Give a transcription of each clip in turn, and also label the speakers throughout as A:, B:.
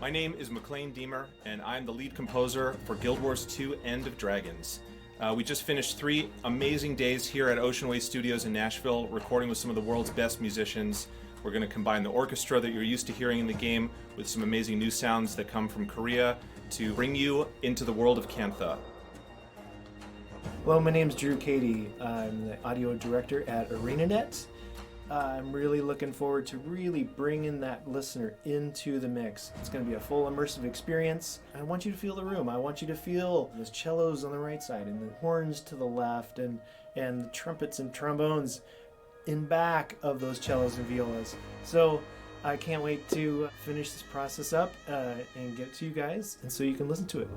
A: My name is McLean Deemer, and I'm the lead composer for Guild Wars 2 End of Dragons. We just finished 3 amazing days here at Ocean Way Studios in Nashville, recording with some of the world's best musicians. We're going to combine the orchestra that you're used to hearing in the game with some amazing new sounds that come from Korea to bring you into the world of Cantha.
B: Hello, my name's Drew Cady. I'm the audio director at ArenaNet. I'm really looking forward to really bringing that listener into the mix. It's going to be a full immersive experience. I want you to feel the room. I want you to feel those cellos on the right side and the horns to the left and the trumpets and trombones in back of those cellos and violas. So I can't wait to finish this process up and get it to you guys, and so you can listen to it.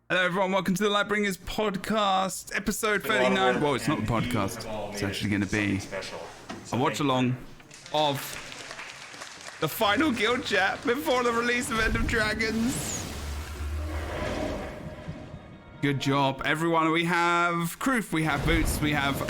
C: Hello everyone, welcome to the LightBringers podcast, episode 39. Well, it's not a podcast, it's actually going to be a watch along of the final guild chat before the release of End of Dragons. Good job, everyone. We have Kroof, we have Boots, we have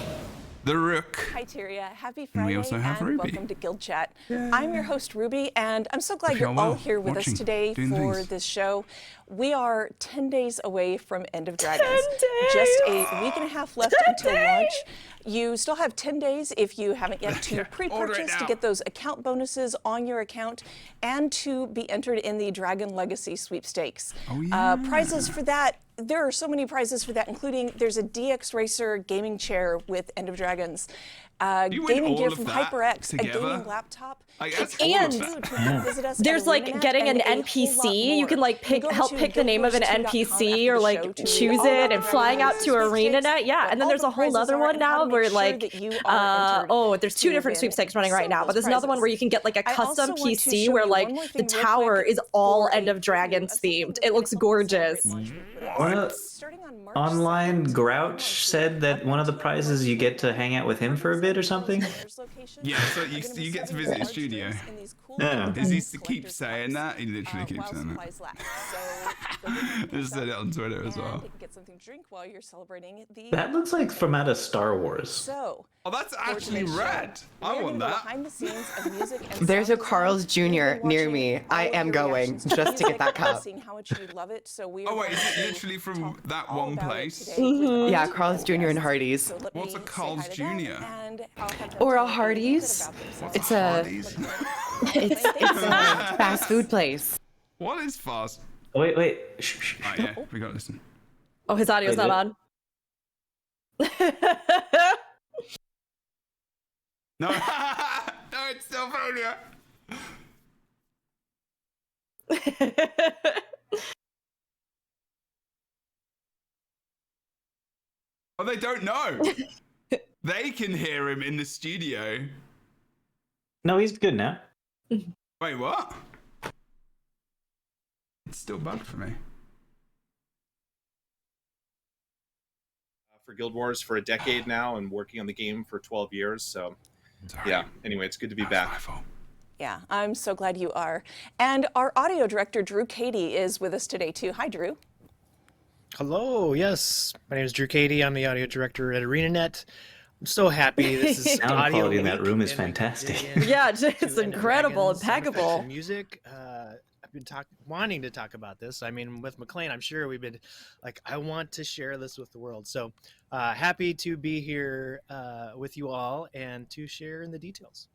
C: the Rook.
D: Hi Tyria, happy
C: And
D: Friday
C: we also have
D: and
C: Ruby.
D: welcome to Guild Chat.
C: Yay.
D: I'm your host Ruby, and I'm so glad
C: Hope
D: you're
C: you're
D: all
C: well,
D: here with
C: watching,
D: us today
C: doing
D: for
C: things.
D: this show. We are 10 days away from End of Dragons.
E: 10 days!
D: Just a week and a half left until launch. You still have 10 days if you haven't yet to
C: Order it
D: pre-purchase to
C: now.
D: get those account bonuses on your account and to be entered in the Dragon Legacy sweepstakes.
C: Oh, yeah.
D: Prizes for that. There are so many prizes for that, including there's a DX Racer gaming chair with End of Dragons.
C: You win
D: Gaming
C: all
D: gear
C: of
D: from
C: that
D: HyperX, a
C: together?
D: gaming laptop.
C: Like, that's
D: It's
C: all
E: And
C: of that.
D: visit us
E: there's
D: at
E: like
D: ArenaNet
E: getting an
D: and a whole lot
E: NPC. You
D: more.
E: can like
D: You go
E: help
D: to
E: pick the name of an
D: guildwars2.com
E: NPC or
D: after the
E: like
D: show to
E: choose
D: all
E: it
D: about
E: and flying out to
D: sweepstakes,
E: ArenaNet. Yeah, and then
D: what
E: there's
D: all
E: a
D: the
E: whole
D: prizes
E: other
D: are
E: one
D: and how
E: now
D: to
E: where
D: make sure
E: like
D: that you are entered
E: there's 2
D: to
E: different
D: win
E: sweepstakes running right
D: some
E: now,
D: of
E: but
D: those
E: there's another one
D: prizes.
E: where you can get like a
D: I also
E: custom
D: want to
E: PC
D: show
E: where
D: you
E: like
D: one more
E: the
D: thing real
E: tower
D: quick
E: is all
D: for
E: End
D: a
E: of Dragons
D: preview of
E: themed.
D: something
E: It looks
D: that I hope to
E: gorgeous.
D: celebrate
F: What?
D: starting on March
F: Online
D: 2nd,
F: Grouch said that one of the prizes you get to hang out with him for a bit or something?
C: Yeah, so you get to visit his studio.
F: Yeah.
C: Does he keep saying that? He literally keeps saying that. Just said it on Twitter as well.
D: Get something to drink while you're celebrating the
F: That looks like from out of Star Wars.
D: So,
C: Oh, that's actually
D: today's show,
C: rad. I
D: we're
C: want
D: gonna go
C: that.
D: behind the scenes of music and
G: There's
D: sound
G: a Carl's
D: design.
G: Jr.
D: We're gonna be
G: near
D: watching
G: me.
D: all
G: I
D: of
G: am
D: your
G: going
D: reactions to
G: just to
D: music
G: get that
D: and
G: cup.
D: seeing how much you love it. So we are
C: Oh wait, is
D: going
C: it
D: to
C: literally from
D: talk
C: that
D: all
C: one
D: about it
C: place?
D: today with
G: Yeah,
D: our
G: Carl's Jr. and
D: guests.
G: Hardee's.
D: So let
C: What's
D: me
C: a
D: say
C: Carl's
D: hi to them,
C: Jr.?
D: and I'll have them
G: Or
D: tell
G: a
D: you little bit
G: Hardee's.
D: about themselves.
G: It's a
C: Hardee's?
E: It's a fast food place.
C: What is fast?
F: Oh, wait. Shh.
C: Oh, yeah, we got to listen.
G: Oh, his audio's
F: Wait,
G: not on.
C: No, no, it's still failure. Oh, they don't know. They can hear him in the studio.
F: No, he's good now.
C: Wait, what? It's still bugged for me.
A: For Guild Wars for a decade now and working on the game for 12 years. So, yeah, anyway, it's good to be back.
D: Yeah, I'm so glad you are. And our audio director, Drew Cady, is with us today, too. Hi, Drew.
B: Hello, yes. My name is Drew Cady. I'm the audio director at ArenaNet. I'm so happy. This is
F: Sound
B: audio
F: quality in that
B: week,
F: room is
B: and we
F: fantastic.
B: dig in
G: Yeah,
B: to
G: it's
B: End of
G: incredible,
B: Dragons, sound effects,
G: impeccable.
B: and music. I've been wanting to talk about this. I mean, with McLean, I'm sure we've been like, I want to share this with the world. So happy to be here with you all and to share in the details.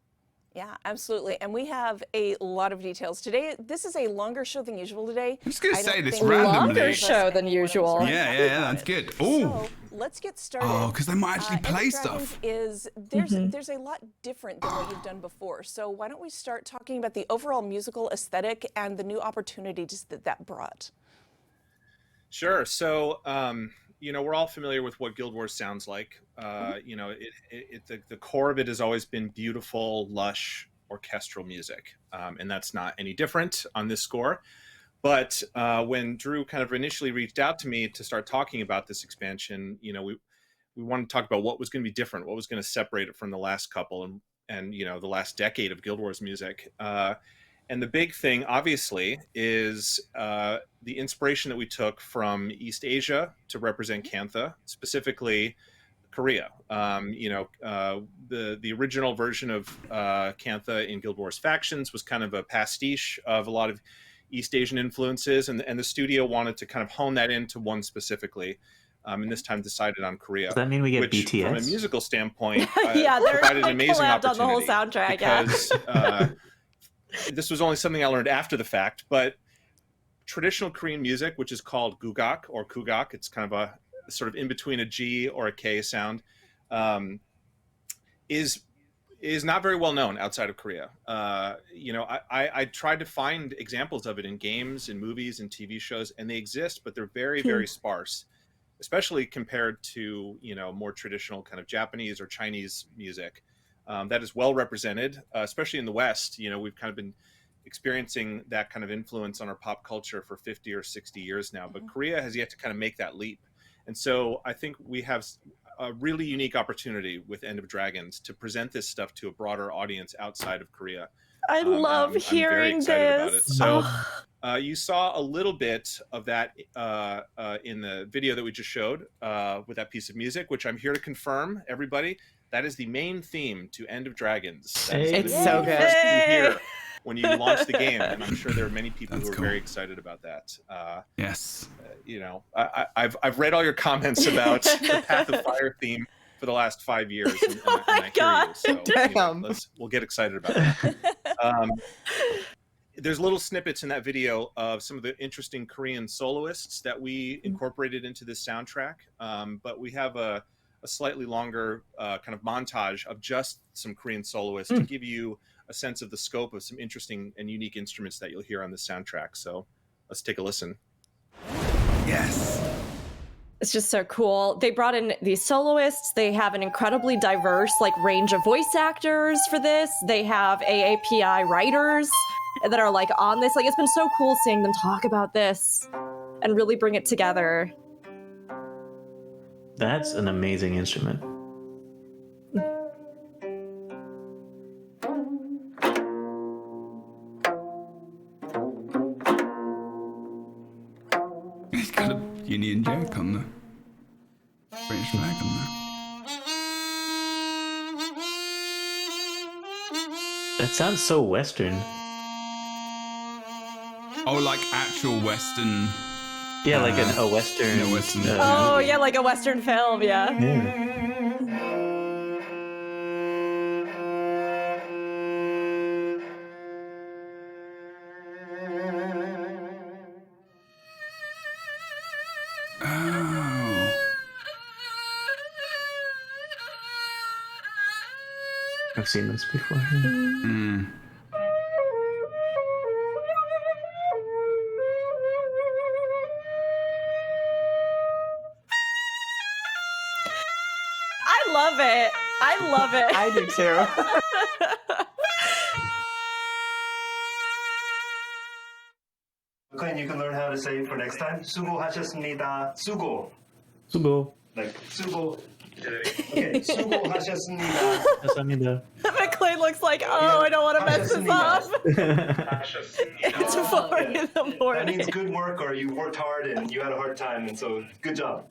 D: Yeah, absolutely. And we have a lot of details today. This is a longer show than usual today.
C: I'm just going to
D: I
C: say
D: don't
C: this
D: think
C: randomly.
G: Longer show than usual.
C: Yeah, that's good. Oh,
D: So let's get started.
C: Oh, 'cause they might actually
D: End of
C: play
D: Dragons
C: stuff.
D: There's a lot different than what you've done before. So why don't we start talking about the overall musical aesthetic and the new opportunities that brought?
A: Sure. So, we're all familiar with what Guild Wars sounds like. The core of it has always been beautiful, lush, orchestral music. And that's not any different on this score. But when Drew kind of initially reached out to me to start talking about this expansion, we wanted to talk about what was going to be different, what was going to separate it from the last couple and the last decade of Guild Wars music. And the big thing, obviously, is the inspiration that we took from East Asia to represent Kantha, specifically Korea. The original version of Kantha in Guild Wars Factions was kind of a pastiche of a lot of East Asian influences, and the studio wanted to kind of hone that into one specifically. And this time decided on Korea.
F: Does that mean we get
A: which,
F: BTS?
A: From a musical standpoint,
G: Yeah, they're
A: provided an
G: like
A: amazing
G: collabed on the whole
A: opportunity
G: soundtrack, yeah.
A: because this was only something I learned after the fact, but traditional Korean music, which is called gugak or kugak, it's kind of a sort of in between a G or a K sound, is not very well known outside of Korea. I tried to find examples of it in games, in movies, and TV shows, and they exist, but they're very, very sparse, especially compared to more traditional kind of Japanese or Chinese music. That is well represented, especially in the West. We've kind of been experiencing that kind of influence on our pop culture for 50 or 60 years now, but Korea has yet to kind of make that leap. And so I think we have a really unique opportunity with End of Dragons to present this stuff to a broader audience outside of Korea.
G: I love
A: I'm
G: hearing
A: very excited about it.
G: this.
A: So you saw a little bit of that in the video that we just showed with that piece of music, which I'm here to confirm, everybody. That is the main theme to End of Dragons. That is
E: It's
A: gonna
E: so
A: be the
E: good.
A: first thing you hear when you launch the game, and I'm sure there are many people
C: That's
A: who are
C: cool.
A: very excited about that.
C: Yes.
A: I've read all your comments about the Path of Fire theme for the last 5 years, and I hear you. So
E: Damn.
A: we'll get excited about that. There's little snippets in that video of some of the interesting Korean soloists that we incorporated into this soundtrack, but we have a slightly longer kind of montage of just some Korean soloists to give you a sense of the scope of some interesting and unique instruments that you'll hear on the soundtrack. So let's take a listen.
C: Yes.
G: It's just so cool. They brought in these soloists. They have an incredibly diverse range of voice actors for this. They have AAPI writers that are on this. It's been so cool seeing them talk about this and really bring it together.
F: That's an amazing instrument.
C: He's got a Union Jack on the British flag on there.
F: That sounds so Western.
C: Oh, like actual Western.
F: Yeah, like a Western.
C: a Western-
G: Oh, yeah, like a Western film, yeah.
C: Oh.
F: I've seen this before.
C: Mm.
G: I love it. I love it.
B: I do too.
H: And you can learn how to say for next time. 수고하셨습니다. 수고.
F: Sugo.
H: Like 수고. Okay. 수고하셨습니다.
F: 감사합니다.
G: McLean looks like, oh, I don't want to mess this up. It's 4 in the
H: That
G: morning.
H: means good work, or you worked hard and you had a hard time, and so good job.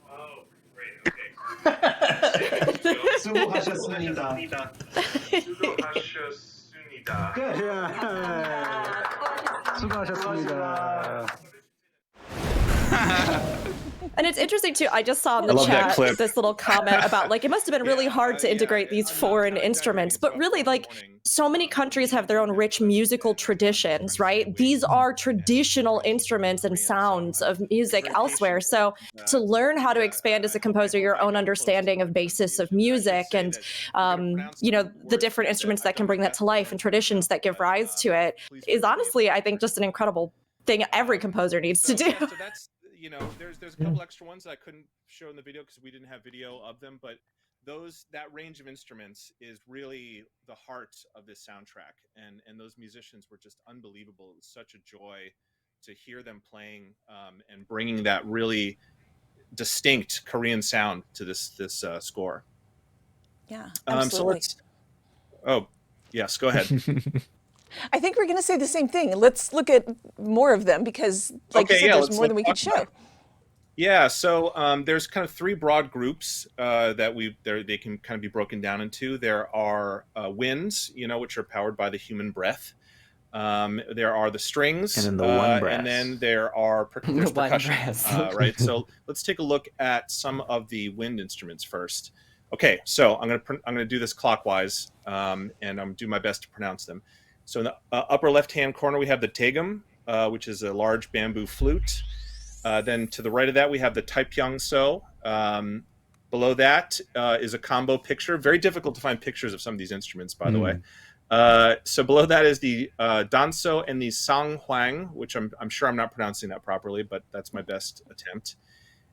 I: Oh, great. Okay.
H: 수고하셨습니다.
I: 수고하셨습니다.
H: Good. 수고하셨습니다.
G: And it's interesting too. I just saw in the
A: love that
G: chat
A: clip.
G: this little comment about like it must have been really hard to integrate these foreign instruments, but really like so many countries have their own rich musical traditions, right? These are traditional instruments and sounds of music elsewhere. So to learn how to expand as a composer your own understanding of basis of music and you know, the different instruments that can bring that to life and traditions that give rise to it is honestly, I think, just an incredible thing every composer needs to do.
A: So that's, you know, there's a couple extra ones that I couldn't show in the video because we didn't have video of them, but that range of instruments is really the heart of this soundtrack, and those musicians were just unbelievable. It was such a joy to hear them playing and bringing that really distinct Korean sound to this score.
D: Yeah,
A: So
D: absolutely.
A: let's. Oh, yes, go ahead.
D: I think we're going to say the same thing. Let's look at more of them because, like you said, there's more than we could show.
A: Yeah, so there's kind of 3 broad groups that they can kind of be broken down into. There are winds, you know, which are powered by the human breath. There are the strings,
F: And then the one brass.
A: and then there are there's percussion, right? So let's take a look at some of the wind instruments first. Okay, so I'm gonna do this clockwise, and I'm gonna do my best to pronounce them. So in the upper left-hand corner, we have the taegum, which is a large bamboo flute. Then to the right of that, we have the taepyeongso. Below that is a combo picture. Very difficult to find pictures of some of these instruments, by the way. So below that is the danso and the sanghwang, which I'm sure I'm not pronouncing that properly, but that's my best attempt.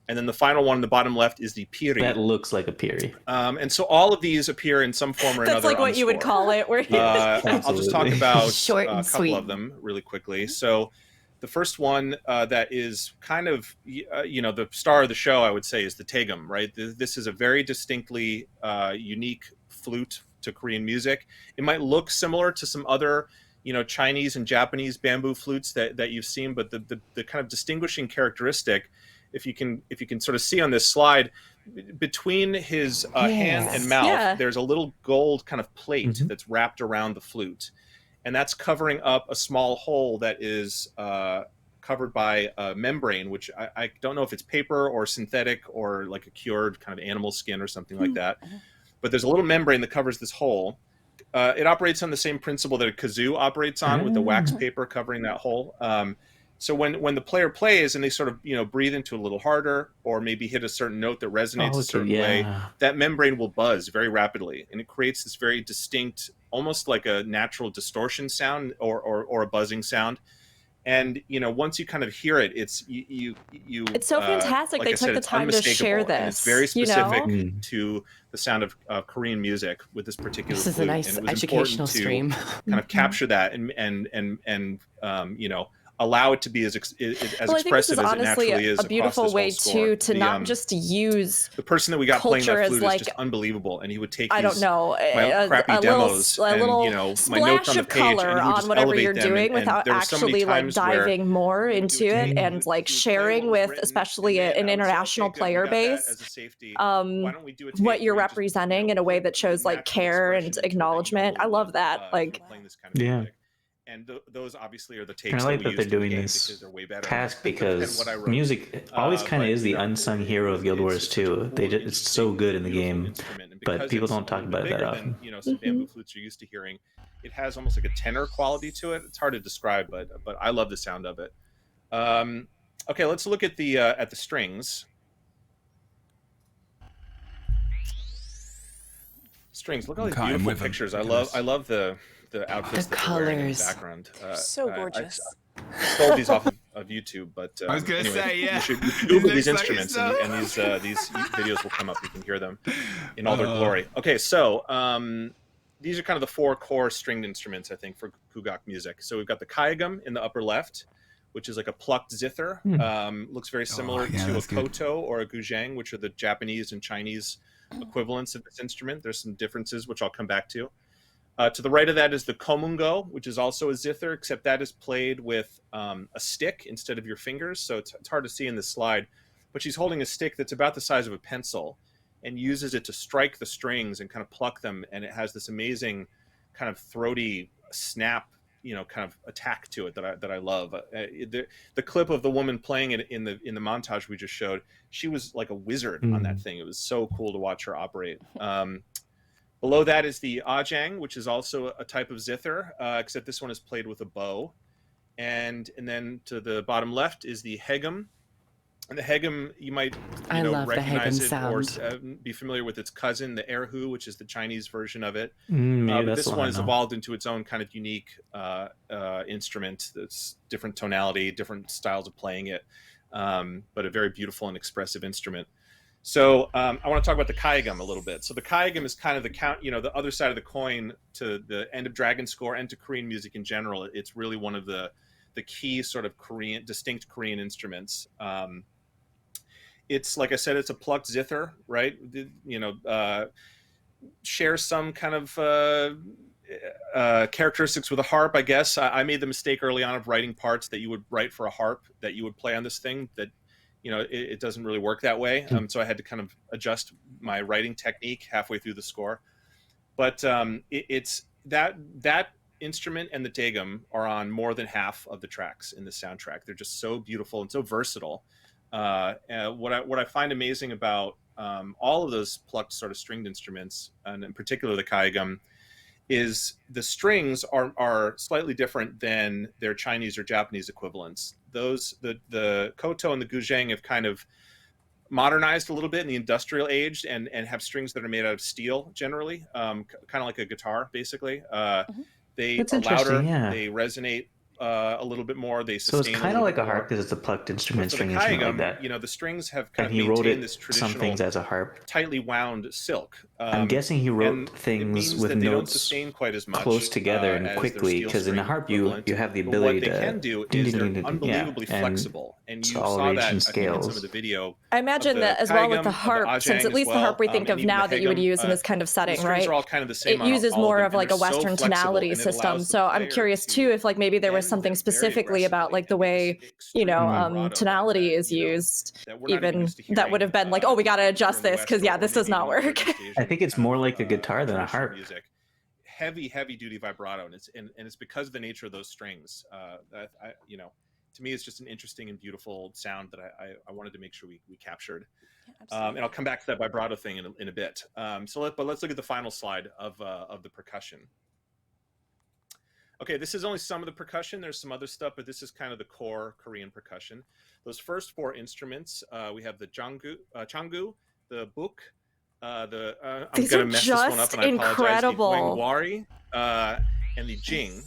A: And then the final one in the bottom left is the piri.
F: That looks like a piri.
A: And so all of these appear in some form or another.
G: That's like what you would call it. Where
A: I'll just talk about
E: Short
A: a
E: and
A: couple
E: sweet.
A: of them really quickly. So the first one that is kind of, you know, the star of the show, I would say, is the taegum, right? This is a very distinctly unique flute to Korean music. It might look similar to some other, you know, Chinese and Japanese bamboo flutes that you've seen, but the kind of distinguishing characteristic, if you can sort of see on this slide, between his hand and mouth, there's a little gold kind of plate that's wrapped around the flute, and that's covering up a small hole that is covered by a membrane, which I don't know if it's paper or synthetic or like a cured kind of animal skin or something like that, but there's a little membrane that covers this hole. It operates on the same principle that a kazoo operates on, with the wax paper covering that hole. So when the player plays and they sort of, you know, breathe into a little harder, or maybe hit a certain note that resonates a certain way, that membrane will buzz very rapidly, and it creates this very distinct, almost like a natural distortion sound or a buzzing sound. And you know, once you kind of hear it, it's
G: so fantastic.
A: Like
G: They
A: I
G: took
A: said,
G: the
A: it's
G: time to share
A: unmistakable, and
G: this.
A: it's very specific
G: You know?
A: to the sound of Korean music with this particular
E: This is a
A: flute.
E: nice
A: And it was
E: educational
A: important to
E: stream.
A: kind of capture that and you know, allow it to be as
G: Well, I think this
A: expressive
G: is
A: as it
G: honestly
A: naturally is
G: a beautiful
A: across this
G: way
A: whole score.
G: to not just use
A: the person that we got playing
G: culture
A: that
G: as
A: flute
G: like,
A: is just unbelievable, and he would take
G: I don't
A: these,
G: know,
A: my crappy demos
G: a little
A: and, you know, my notes
G: splash
A: on the
G: of
A: page, and
G: color
A: he would
G: on
A: just
G: whatever
A: elevate
G: you're
A: them,
G: doing
A: and
G: without
A: there were so many
G: actually like
A: times where
G: diving more into it and like
A: would play
G: sharing
A: what was
G: with
A: written,
G: especially
A: and then
G: an
A: I would say,
G: international
A: "Okay, good, we
G: player
A: got that
G: base,
A: as a safety. Why don't we do a tape
G: what you're
A: where you just,
G: representing
A: you know,
G: in a way that
A: put
G: shows like
A: natural
G: care and
A: expression into it that you
G: acknowledgement. I
A: hold
G: love
A: of,
G: that.
A: from
G: Like,
A: playing this kind of music. And those obviously are the takes
F: And I like
A: that
F: that
A: we
F: they're
A: used in the
F: doing
A: game
F: this
A: because they're way better
F: task
A: than
F: because
A: what I wrote.
F: music always kind of
A: But,
F: is the
A: you know,
F: unsung hero of Guild Wars
A: it's such a
F: 2.
A: cool,
F: It's so good in the
A: beautiful
F: game,
A: instrument, and
F: but
A: because
F: people
A: it's
F: don't talk
A: a
F: about
A: bit
F: it that
A: bigger
F: often.
A: than, you know, some bamboo flutes you're used to hearing. It has almost like a tenor quality to it. It's hard to describe, but I love the sound of it. Okay, let's look at the strings. Strings. Look at all these
C: Cutting
A: beautiful
C: with 'em.
A: pictures.
C: Look
A: I
C: at
A: love the outfits
E: The
A: that they're wearing in the
E: colours.
A: background.
D: So gorgeous.
A: I stole these off of YouTube, but
C: I was gonna
A: anyway,
C: say, yeah.
A: you should
C: It
A: Google these
C: looks like
A: instruments,
C: it's
A: and these videos will come up. You can hear them in all their glory. Okay, so these are kind of the 4 core stringed instruments, I think, for Kugak music. So we've got the kayagum in the upper left, which is like a plucked zither. Looks very similar to a
C: that's good.
A: koto or a guzheng, which are the Japanese and Chinese equivalents of this instrument. There's some differences, which I'll come back to. To the right of that is the komungo, which is also a zither, except that is played with a stick instead of your fingers. So it's hard to see in this slide, but she's holding a stick that's about the size of a pencil and uses it to strike the strings and kind of pluck them. And it has this amazing kind of throaty snap, kind of attack to it that I love. The clip of the woman playing it in the montage we just showed, she was like a wizard on that thing. It was so cool to watch her operate. Below that is the ajang, which is also a type of zither, except this one is played with a bow. And then to the bottom left is the hegum. And the hegum, you might
E: I love the
A: recognize
E: hegum
A: it
E: sound.
A: or be familiar with its cousin, the erhu, which is the Chinese version of it.
F: Maybe
A: But
F: that's
A: this
F: the
A: one
F: I
A: has
F: know.
A: evolved into its own kind of unique instrument. That's different tonality, different styles of playing it, but a very beautiful and expressive instrument. So I want to talk about the kayagum a little bit. So the kayagum is kind of the other side of the coin to the End of Dragon score and to Korean music in general. It's really one of the key sort of distinct Korean instruments. It's, like I said, it's a plucked zither, right? Shares some kind of characteristics with a harp, I guess. I made the mistake early on of writing parts that you would write for a harp that you would play on this thing that it doesn't really work that way. So I had to kind of adjust my writing technique halfway through the score. But it's that instrument and the daegum are on more than half of the tracks in the soundtrack. They're just so beautiful and so versatile. What I find amazing about all of those plucked sort of stringed instruments, and in particular the kayagum, is the strings are slightly different than their Chinese or Japanese equivalents. The koto and the guzheng have kind of modernized a little bit in the industrial age and have strings that are made out of steel generally, kind of like a guitar basically. They
F: That's
A: are louder,
F: interesting, yeah.
A: they resonate a little bit more, they
F: So it's
A: sustain
F: kind
A: a
F: of
A: little
F: like
A: bit
F: a harp
A: more.
F: because it's a plucked instrument,
A: For the
F: string instrument like
A: kayagum,
F: that.
A: the strings have kind
F: And
A: of
F: he wrote
A: maintained this
F: some
A: traditional
F: things as a harp.
A: tightly wound silk.
F: I'm guessing he
A: and
F: wrote
A: it
F: things
A: means
F: with
A: that they don't
F: notes
A: sustain quite as much
F: close together and
A: as their
F: quickly,
A: steel
F: because in a
A: string
F: harp you
A: equivalent.
F: have the
A: But
F: ability
A: what they
F: to
A: can do
F: ding,
A: is
F: ding,
A: they're
F: ding, ding,
A: unbelievably
F: yeah, and
A: flexible, and
F: it's
A: you
F: all
A: saw
F: ranged
A: that
F: in
A: I think in some
F: scales.
A: of the video.
G: I imagine
A: of
G: that as
A: the
G: well with the
A: kayagum, of
G: harp,
A: the
G: since
A: ajang
G: at least
A: as
G: the harp we
A: well,
G: think
A: and
G: of
A: even
G: now
A: the
G: that you would
A: hegum,
G: use in this kind of
A: the
G: setting,
A: strings
G: right?
A: are all kind of the same
G: It
A: on
G: uses
A: all
G: more
A: of
G: of
A: them,
G: like
A: and
G: a
A: they're so
G: Western
A: flexible,
G: tonality
A: and it
G: system.
A: allows the
G: So I'm
A: player
G: curious
A: to
G: too if like maybe there was
A: bend
G: something
A: them very
G: specifically about
A: aggressively
G: like the
A: and make
G: way,
A: this extreme vibrato
G: tonality is
A: that,
G: used,
A: that we're not even
G: even
A: used to
G: that would
A: hearing,
G: have been like, oh, we got to
A: here
G: adjust
A: in the
G: this
A: West,
G: because yeah, this
A: maybe
G: does not
A: even
G: work.
A: Northeast
F: I
A: Asian
F: think it's
A: kind
F: more
A: of,
F: like a guitar than a
A: traditional
F: harp.
A: music. Heavy duty vibrato, and it's because of the nature of those strings. That to me, it's just an interesting and beautiful sound that I wanted to make sure we captured. And I'll come back to that vibrato thing in a bit. But let's look at the final slide of the percussion. Okay, this is only some of the percussion. There's some other stuff, but this is kind of the core Korean percussion. Those first 4 instruments, we have the changu, the buk, I'm
G: These
A: gonna
G: are
A: mess this one up,
G: just
A: and I apologize.
G: incredible.
A: The gwangwari and the jing.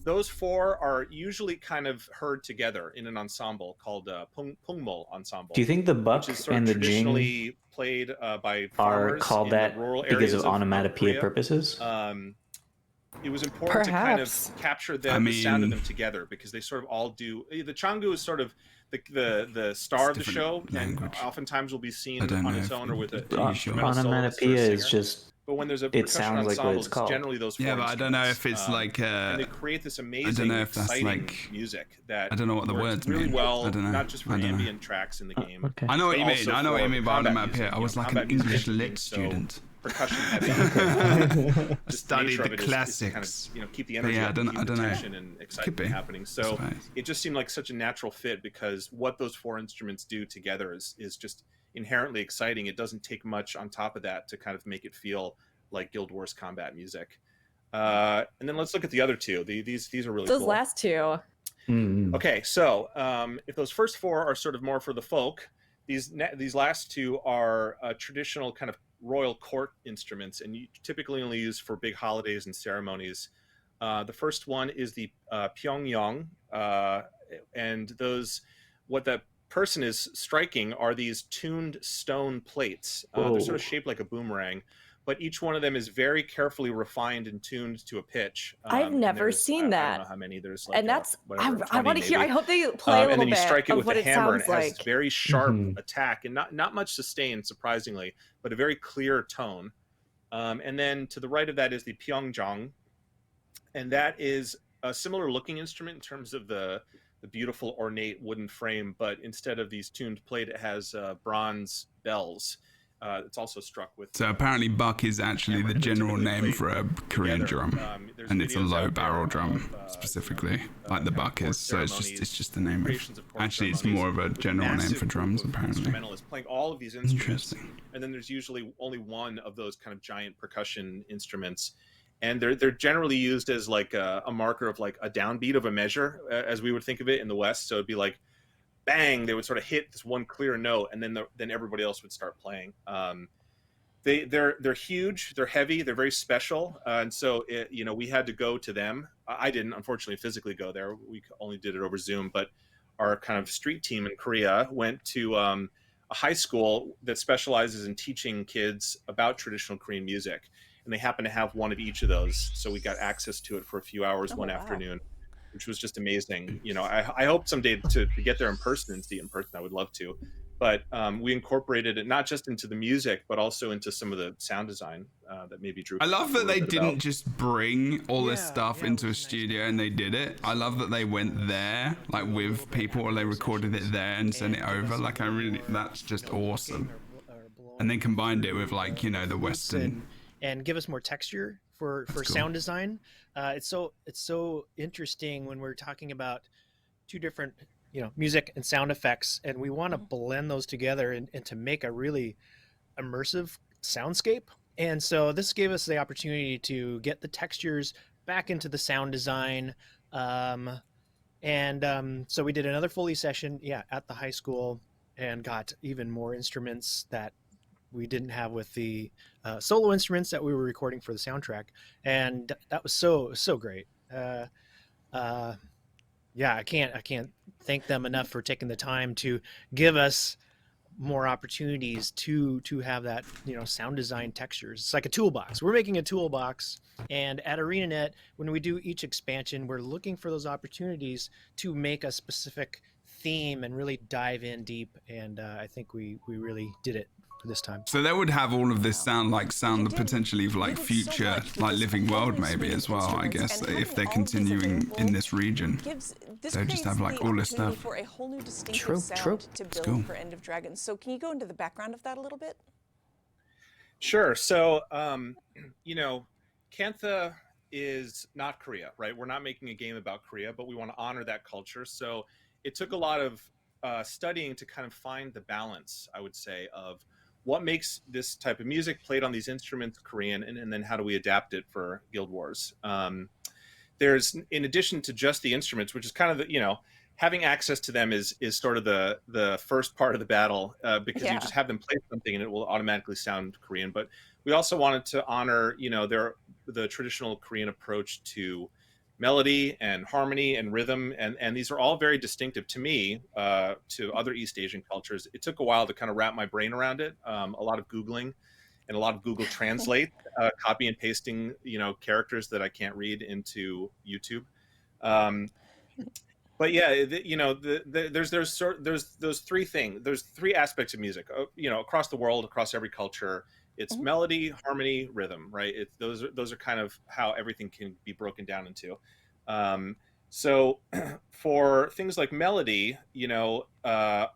A: Those 4 are usually kind of heard together in an ensemble called pungmol ensemble.
F: Do you think the buck
A: which is sort
F: and
A: of
F: the jing
A: traditionally played by
F: are
A: farmers
F: called
A: in the
F: that
A: rural
F: because
A: areas
F: of onomatopoeia
A: Korea.
F: purposes?
A: It was important to kind of
G: Perhaps.
A: capture the sound of them together because they sort of all do. The changu is sort of the star of the show, and oftentimes will be seen on its own or with an instrumental soloist or a
F: Onomatopoeia is
A: singer.
F: just.
A: But when there's a
F: It
A: percussion
F: sounds like what
A: ensemble,
F: it's called.
A: generally those 4
C: Yeah, but I don't know if
A: instruments.
C: it's like
A: and they create this
C: I
A: amazing,
C: don't know if that's
A: exciting
C: like
A: music that
C: I don't know what the
A: works
C: words
A: really
C: mean.
A: well,
C: I don't know.
A: not just for
C: I don't know.
A: ambient tracks in the game.
F: Okay.
C: I know what
A: but
C: you mean.
A: also
C: I know what
A: for
C: you mean by
A: combat
C: onomatopoeia.
A: music,
C: I was like an
A: combat music
C: English
A: being
C: lit
A: so
C: student.
A: percussion heavy.
C: I studied the classics.
A: To kind of keep the
C: But
A: energy
C: yeah,
A: up,
C: I don't
A: keep the
C: know.
A: tension and
C: Could
A: excitement
C: be.
A: happening.
C: I
A: So
C: suppose.
A: it just seemed like such a natural fit because what those 4 instruments do together is just inherently exciting. It doesn't take much on top of that to kind of make it feel like Guild Wars combat music. And then let's look at the other 2. These are really
G: Those
A: cool.
G: last 2.
A: Okay, so if those first four are sort of more for the folk, these last two are traditional kind of royal court instruments, and you typically only use for big holidays and ceremonies. The first one is the Pyongyang, and what the person is striking are these tuned stone plates. They're sort of shaped like a boomerang, but each one of them is very carefully refined and tuned to a pitch.
G: I've never seen that.
A: I don't know how many. There's like
G: and that's I
A: 20
G: want to hear. I
A: maybe.
G: hope they play a little
A: and then you
G: bit
A: strike it
G: of
A: with
G: what
A: a
G: it
A: hammer, and
G: sounds
A: it has
G: like.
A: this very sharp attack, and not much sustain, surprisingly, but a very clear tone. And then to the right of that is the Pyongyang, and that is a similar looking instrument in terms of the beautiful ornate wooden frame, but instead of these tuned plate, it has bronze bells. It's also struck with.
C: So apparently, buck is actually the general name for a Korean drum, and it's a low barrel drum specifically, like the buck is. So it's just the name of. Actually, it's more of a general name for drums apparently.
A: Instrumentalists playing all of these instruments, and then there's usually only one of those kind of giant percussion instruments, and they're generally used as like a marker of like a downbeat of a measure, as we would think of it in the West. So it'd be like, bang, they would sort of hit this one clear note, and then everybody else would start playing. They're huge, they're heavy, they're very special, and so we had to go to them. I didn't, unfortunately, physically go there. We only did it over Zoom, but our kind of street team in Korea went to a high school that specializes in teaching kids about traditional Korean music, and they happen to have one of each of those, so we got access to it for a few hours one afternoon, which was just amazing. I hope someday to get there in person and see it in person. I would love to, but we incorporated it not just into the music, but also into some of the sound design that maybe Drew.
C: I love that they didn't just bring all this stuff into a studio and they did it. I love that they went there, like with people, or they recorded it there and sent it over. Like that's just awesome. And then combined it with like the Western.
B: And give us more texture for sound design. It's so interesting when we're talking about two different music and sound effects, and we want to blend those together and to make a really immersive soundscape. And so this gave us the opportunity to get the textures back into the sound design. So we did another Foley session at the high school and got even more instruments that we didn't have with the solo instruments that we were recording for the soundtrack, and that was so great. I can't thank them enough for taking the time to give us more opportunities to have that sound design textures. It's like a toolbox. We're making a toolbox, and at ArenaNet, when we do each expansion, we're looking for those opportunities to make a specific theme and really dive in deep, and I think we really did it this time.
C: So they would have all of this sound potentially for like future like living world maybe as well, I guess, if they're continuing in this region. They just have like all this stuff.
D: For a whole new distinctive sound to build for End of Dragons. So can you go into the background of that a little bit?
A: Sure. So Kantha is not Korea, right? We're not making a game about Korea, but we want to honor that culture. So it took a lot of studying to kind of find the balance, I would say, of what makes this type of music played on these instruments Korean, and then how do we adapt it for Guild Wars? There's, in addition to just the instruments, which is kind of the, having access to them is sort of the first part of the battle, because you just have them play something and it will automatically sound Korean. But we also wanted to honor, the traditional Korean approach to melody and harmony and rhythm, and these are all very distinctive to me, to other East Asian cultures. It took a while to kind of wrap my brain around it, a lot of Googling and a lot of Google Translate, copy and pasting, characters that I can't read into YouTube. But yeah, there's those three things. There's three aspects of music, across the world, across every culture. It's melody, harmony, rhythm, right? Those are kind of how everything can be broken down into. So for things like melody, let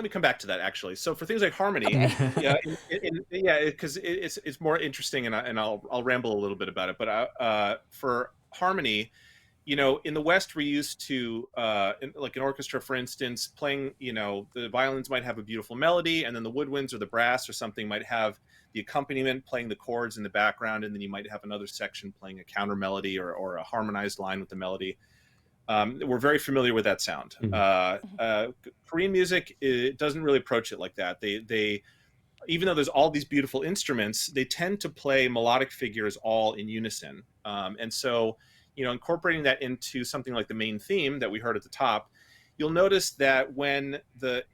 A: me come back to that actually. So for things like harmony, because it's more interesting, and I'll ramble a little bit about it. But for harmony, in the West, we're used to, like an orchestra, for instance, playing, the violins might have a beautiful melody, and then the woodwinds or the brass or something might have the accompaniment playing the chords in the background, and then you might have another section playing a counter melody or a harmonized line with the melody. we're very familiar with that sound. Korean music, it doesn't really approach it like that. They even though there's all these beautiful instruments, they tend to play melodic figures all in unison. And so, incorporating that into something like the main theme that we heard at the top, you'll notice that when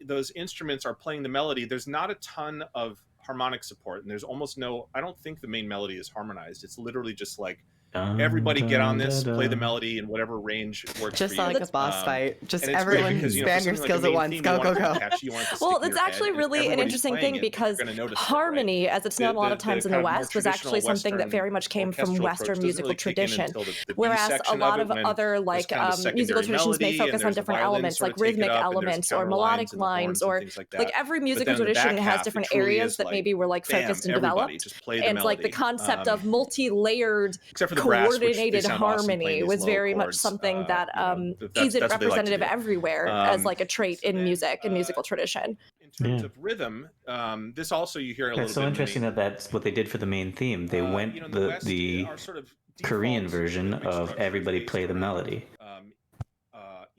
A: those instruments are playing the melody, there's not a ton of harmonic support, and there's almost no, I don't think the main melody is harmonized. It's literally just like, everybody get on this, play the melody in whatever range works
E: Just
A: for you.
E: like a boss fight. Just
A: and it's great
E: everyone
A: because,
E: spam your
A: for something
E: skills
A: like a
E: at
A: main
E: once.
A: theme,
E: Go,
A: you want
E: go,
A: it to
E: go.
A: catch you, want it to stick
G: Well,
A: in
G: it's
A: your
G: actually
A: head, and
G: really an
A: everybody's
G: interesting
A: playing
G: thing
A: it,
G: because
A: you're gonna notice it, right?
G: harmony, as it's known a lot of times in the
A: kind more
G: West, was actually
A: traditional
G: something that
A: Western
G: very much came from
A: orchestral
G: Western
A: approach doesn't
G: musical
A: really kick in
G: tradition.
A: until the B
G: Whereas a
A: section
G: lot
A: of
G: of
A: it, when
G: other
A: there's
G: like
A: kind of
G: musical
A: secondary
G: traditions may
A: melody,
G: focus
A: and
G: on
A: there's the
G: different
A: violins
G: elements,
A: sort
G: like
A: of take it
G: rhythmic
A: up, and there's
G: elements or
A: counter
G: melodic
A: lines and the horns
G: lines,
A: and
G: or
A: things like
G: like
A: that.
G: every
A: But
G: musical
A: then the
G: tradition
A: back
G: has
A: half, it
G: different
A: truly
G: areas
A: is
G: that
A: like,
G: maybe were like
A: bam,
G: focused and
A: everybody
G: developed.
A: just play the
G: And like the
A: melody.
G: concept of multi-layered,
A: Except for the brass, which they
G: coordinated
A: sound awesome playing
G: harmony
A: these
G: was
A: low
G: very much
A: chords.
G: something that
A: That's
G: isn't
A: what they like to
G: representative
A: do.
G: everywhere as like a trait
A: So
G: in
A: then,
G: music and musical tradition.
A: in terms of rhythm, this also you hear a
F: Yeah,
A: little
F: it's so
A: bit
F: interesting
A: in
F: that that's what they did for the main theme. They went
A: in the West,
F: the
A: our sort of
F: Korean
A: default
F: version
A: rhythmic
F: of
A: structure is
F: everybody
A: based
F: play the
A: around,
F: melody.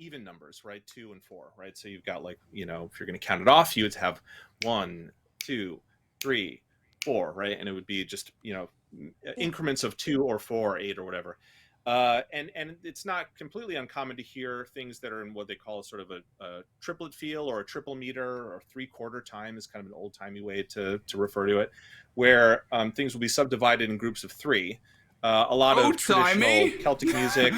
A: even numbers, right? 2 and 4, right? So you've got, like, if you're going to count it off, you would have 1, 2, 3, 4, right? And it would be just, increments of 2 or 4 or 8 or whatever. And it's not completely uncommon to hear things that are in what they call sort of a triplet feel, or a triple meter, or 3/4 time is kind of an old-timey way to refer to it, where things will be subdivided in groups of 3. A lot of traditional Celtic music,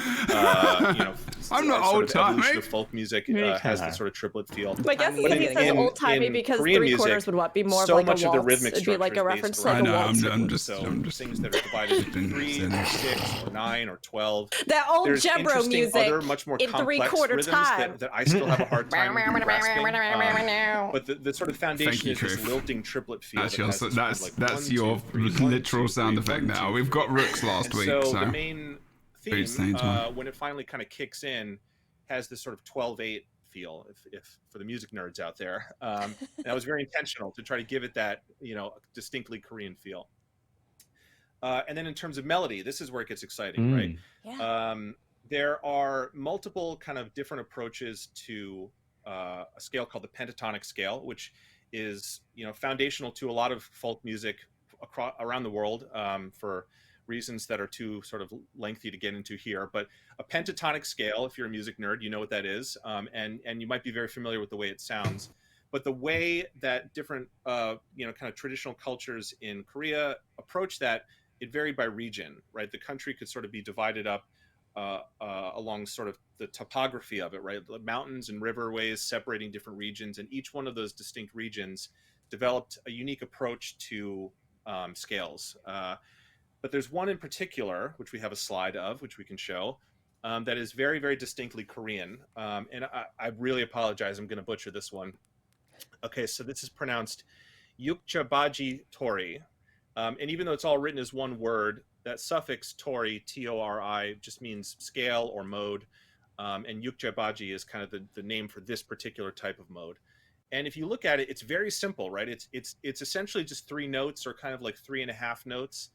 C: I'm not
A: sort of evolution
C: old-timey.
A: of folk music has this sort of triplet feel.
G: I guess
A: But
G: he says old timey
A: in
G: because
A: Korean
G: 3/4
A: music,
G: would what be more
A: so
G: of like
A: much
G: a
A: of the
G: waltz.
A: rhythmic
G: It'd be like a
A: structure is
G: reference
A: based
G: to like a
A: around
G: waltz.
A: so things that are divided into 3 or 6 or 9 or 12.
G: That old
A: There's
G: Jebro
A: interesting
G: music
A: other much more
G: in
A: complex
G: 3/4
A: rhythms
G: time.
A: that I still have a hard time grasping. But the sort of foundation
C: you,
A: is this
C: Kroof.
A: lilting triplet feel.
C: That's
A: that has this
C: that's
A: sort of, like,
C: that's
A: 1,
C: your
A: 2, 3, 1,
C: literal
A: 2,
C: sound
A: 3,
C: effect
A: 1,
C: now.
A: 2,
C: We've
A: 3.
C: got Rooks last
A: And
C: week,
A: so
C: so
A: the main theme, when it finally kind of kicks in, has this sort of 12/8 feel. If for the music nerds out there, that was very intentional to try to give it that distinctly Korean feel. And then in terms of melody, this is where it gets exciting, right?
D: Yeah.
A: There are multiple kind of different approaches to a scale called the pentatonic scale, which is foundational to a lot of folk music around the world, for reasons that are too sort of lengthy to get into here. But a pentatonic scale, if you're a music nerd, you know what that is, and you might be very familiar with the way it sounds. But the way that different kind of traditional cultures in Korea approach that, it varied by region, right? The country could sort of be divided up along sort of the topography of it, right? The mountains and riverways separating different regions, and each one of those distinct regions developed a unique approach to scales. But there's one in particular, which we have a slide of, which we can show, that is very, very distinctly Korean. And I really apologize, I'm going to butcher this one. Okay, so this is pronounced Yukjabaji Tori. And even though it's all written as one word, that suffix Tori, T-O-R-I, just means scale or mode. And Yukjabaji is kind of the name for this particular type of mode. And if you look at it, it's very simple, right? It's essentially just 3 notes, or kind of like 3.5 notes.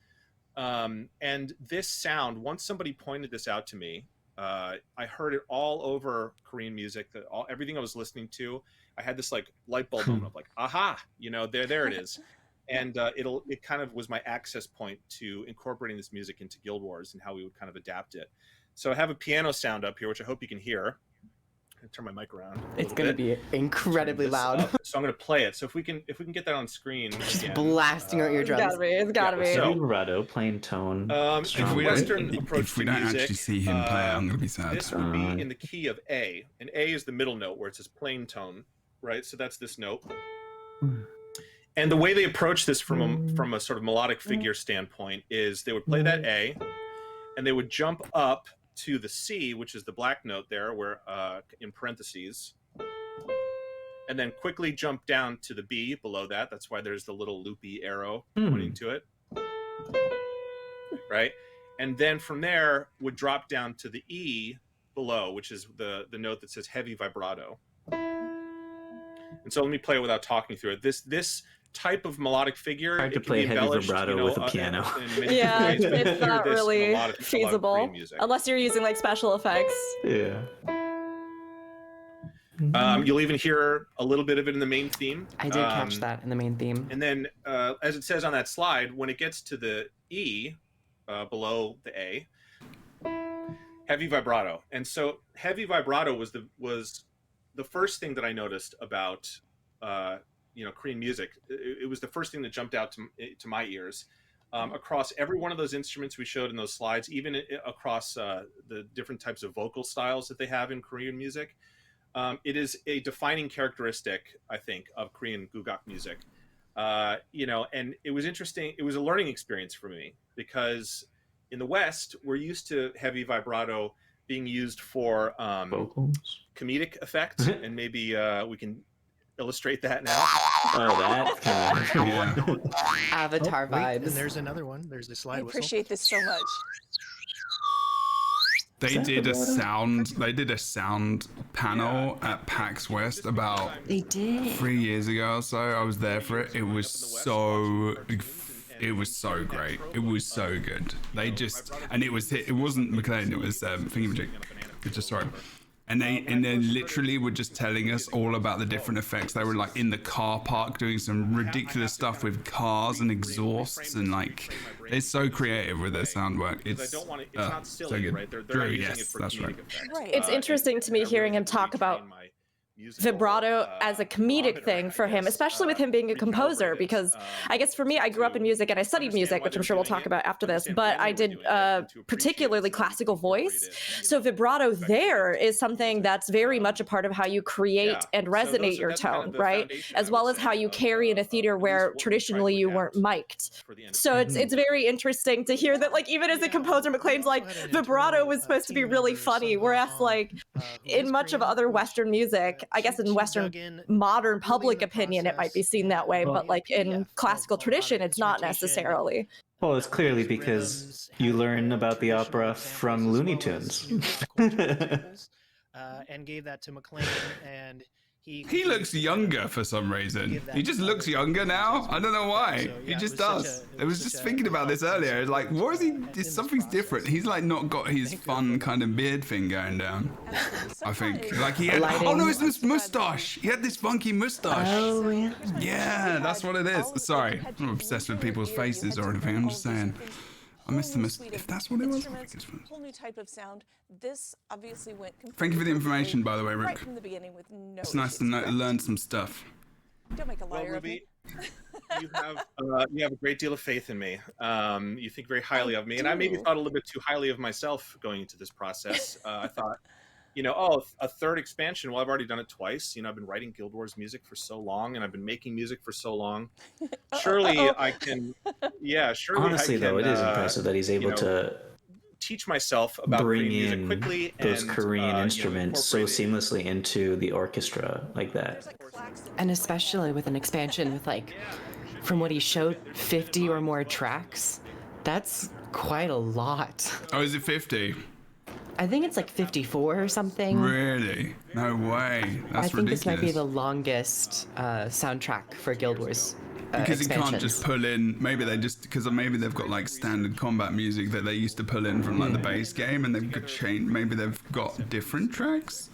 A: And this sound, once somebody pointed this out to me, I heard it all over Korean music, everything I was listening to, I had this like light bulb moment of like, aha, there it is. And it kind of was my access point to incorporating this music into Guild Wars and how we would kind of adapt it. So I have a piano sound up here, which I hope you can hear. I'm gonna turn my mic around.
E: It's gonna be incredibly loud.
A: So I'm gonna play it. So if we can get that on screen,
E: Just
A: again,
E: blasting our eardrums.
G: It's gotta be.
A: So,
F: Vibrato, plain tone.
A: If we Western approach
C: if we
A: to
C: don't
A: music,
C: actually see him play it, I'm gonna be sad.
A: This would be in the key of A, and A is the middle note where it says plain tone, right? So that's this note. And the way they approach this from a sort of melodic figure standpoint is they would play that A, and they would jump up to the C, which is the black note there, where in parentheses, and then quickly jump down to the B below that. That's why there's the little loopy arrow pointing to it, right? And then from there would drop down to the E below, which is the note that says heavy vibrato. And so let me play it without talking through it. This type of melodic figure.
F: Hard to
A: it can
F: play
A: be
F: heavy
A: embellished,
F: vibrato
A: you know,
F: with a piano.
A: in many
G: Yeah,
A: different ways, but you
G: it's
A: hear
G: not
A: this in a
G: really
A: lot of
G: feasible
A: Korean music.
G: unless you're using like special effects.
F: Yeah.
A: You'll even hear a little bit of it in the main theme.
E: I did catch that in the main theme.
A: And then, as it says on that slide, when it gets to the E below the A, heavy vibrato. And so heavy vibrato was the first thing that I noticed about Korean music. It was the first thing that jumped out to my ears. Across every one of those instruments we showed in those slides, even across the different types of vocal styles that they have in Korean music. It is a defining characteristic, I think, of Korean gugak music. And it was interesting. It was a learning experience for me because in the West, we're used to heavy vibrato being used for comedic effect, and maybe we can illustrate that now.
F: Oh, that kind of
E: Avatar vibes.
B: And there's another one. There's the slide
D: I
B: whistle.
D: appreciate this so much.
C: They did a sound panel at PAX West about 3 years ago or so. I was there for it. It was so great. It was so good. It wasn't McLean, it was Thingamajig. It's just sorry. And they literally were just telling us all about the different effects. They were like in the car park doing some ridiculous stuff with cars and exhausts, and like it's so creative with their sound work. It's
A: not silly,
C: so good.
A: right? They're
C: Drew,
A: not using
C: yes,
A: it for
C: that's
A: comedic
C: right.
A: effect.
D: Right.
G: It's interesting to me hearing him talk about vibrato as a comedic thing for him, especially with him being a composer, because I guess for me, I grew up in music and I studied music, which I'm sure we'll talk about after this, but I did particularly classical voice. So vibrato there is something that's very much a part of how you create and resonate your tone, right? As well as how you carry in a theater where traditionally you weren't mic'd. So it's very interesting to hear that, like, even as a composer, McLean's like, vibrato was supposed to be really funny, whereas like in much of other Western music, I guess in Western modern public opinion, it might be seen that way, but like in classical tradition, it's not necessarily.
F: Well, it's clearly because you learn about the opera from Looney Tunes.
B: And gave that to McLean, and
C: He looks younger for some reason. He just looks younger now. I don't know why. He just does. I was just thinking about this earlier. Like, what is he? Something's different. He's like not got his fun kind of beard thing going down. I think. Like he had. Oh no, it's this mustache. He had this funky mustache.
E: Oh yeah.
C: Yeah, that's what it is. Sorry, I'm not obsessed with people's faces or anything. I'm just saying. I missed the miss. If that's what it was, I think it's fine.
D: Whole new type of sound. This obviously went.
C: Thank you for the information, by the way,
D: Right
C: Rook.
D: from the beginning with no.
C: It's nice to learn some stuff.
D: Don't make a liar of me.
A: you have a great deal of faith in me. You think very highly of me, and I maybe thought a little bit too highly of myself going into this process. I thought, a third expansion. Well, I've already done it twice. I've been writing Guild Wars music for so long, and I've been making music for so long. Surely I can. Yeah, surely.
F: Honestly,
A: I can,
F: though, it is impressive that he's able to
A: teach myself about
F: bring
A: Korean music
F: in
A: quickly
F: those
A: and,
F: Korean instruments so
A: incorporate it.
F: seamlessly into the orchestra like that.
E: And especially with an expansion with like, from what he showed, 50 or more tracks. That's quite a lot.
C: Oh, is it 50?
E: I think it's like 54 or something.
C: Really? No way. That's
E: I think this might be
C: ridiculous.
E: the longest soundtrack for Guild Wars.
C: Because you can't
E: expansions.
C: just pull in. Maybe they've got like standard combat music that they used to pull in from like the base game, and they've got maybe they've got different tracks.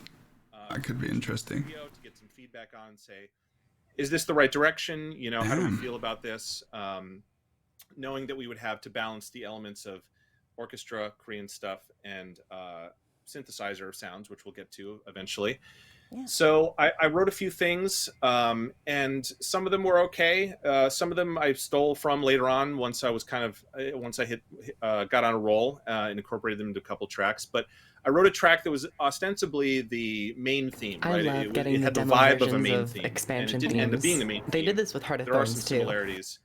C: That could be interesting.
A: To get some feedback on, say, is this the right direction? How do we
C: Damn.
A: feel about this? Knowing that we would have to balance the elements of orchestra, Korean stuff, and synthesizer sounds, which we'll get to eventually.
D: Yeah.
A: So I wrote a few things, and some of them were okay. Some of them I stole from later on once I got on a roll and incorporated them into a couple tracks. But I wrote a track that was ostensibly the main theme.
E: I
A: right?
E: love getting
A: it had the
E: demo
A: vibe of a
E: versions
A: main
E: of
A: theme,
E: expansion
A: and it didn't end up being the
E: themes.
A: main
E: They
A: theme.
E: did this with Heart of
A: There are
E: Thorns
A: some
E: too.
A: similarities.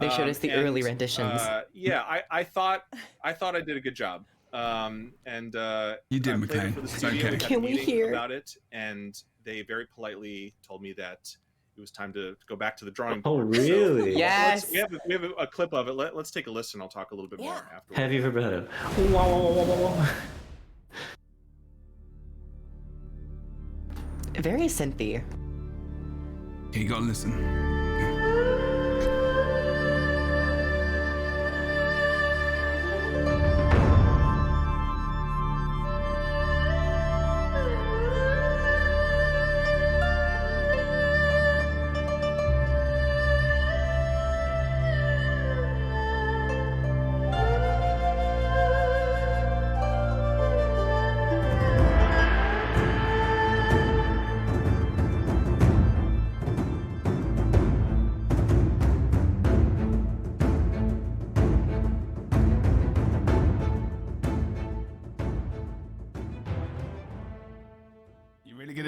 E: They showed us the early renditions.
A: I thought I did a good job.
C: You did,
A: I played it
C: McLean.
A: for the
C: It's
A: studio.
C: okay.
A: We had a
E: Can we
A: meeting
E: hear?
A: about it, and they very politely told me that it was time to go back to the drawing
F: Oh,
A: board.
F: really?
A: So,
E: Yes.
A: we have a clip of it. Let's take a listen. I'll talk a little bit more afterwards.
F: Heavy vibrato.
E: Very synthy.
C: You gotta listen.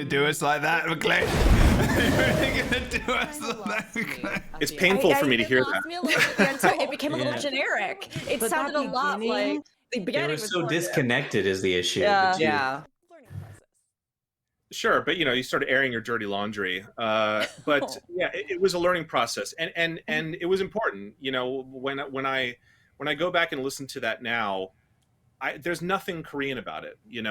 C: do us like that, McLean? You're really gonna do us like that, McLean?
A: It's painful for me to hear
G: It lost
A: that.
G: me a little bit there until it became a little
F: Yeah.
G: generic. It
E: But
G: sounded
E: that
G: a lot
E: beginning-
G: like the
F: They
G: beginning
F: were
G: was
F: so
G: gorgeous.
F: disconnected is the issue.
G: Yeah.
F: The two-
E: Yeah.
D: Learning process.
A: Sure, but you start airing your dirty laundry. But yeah, it was a learning process, and it was important. When I go back and listen to that now, there's nothing Korean about it. And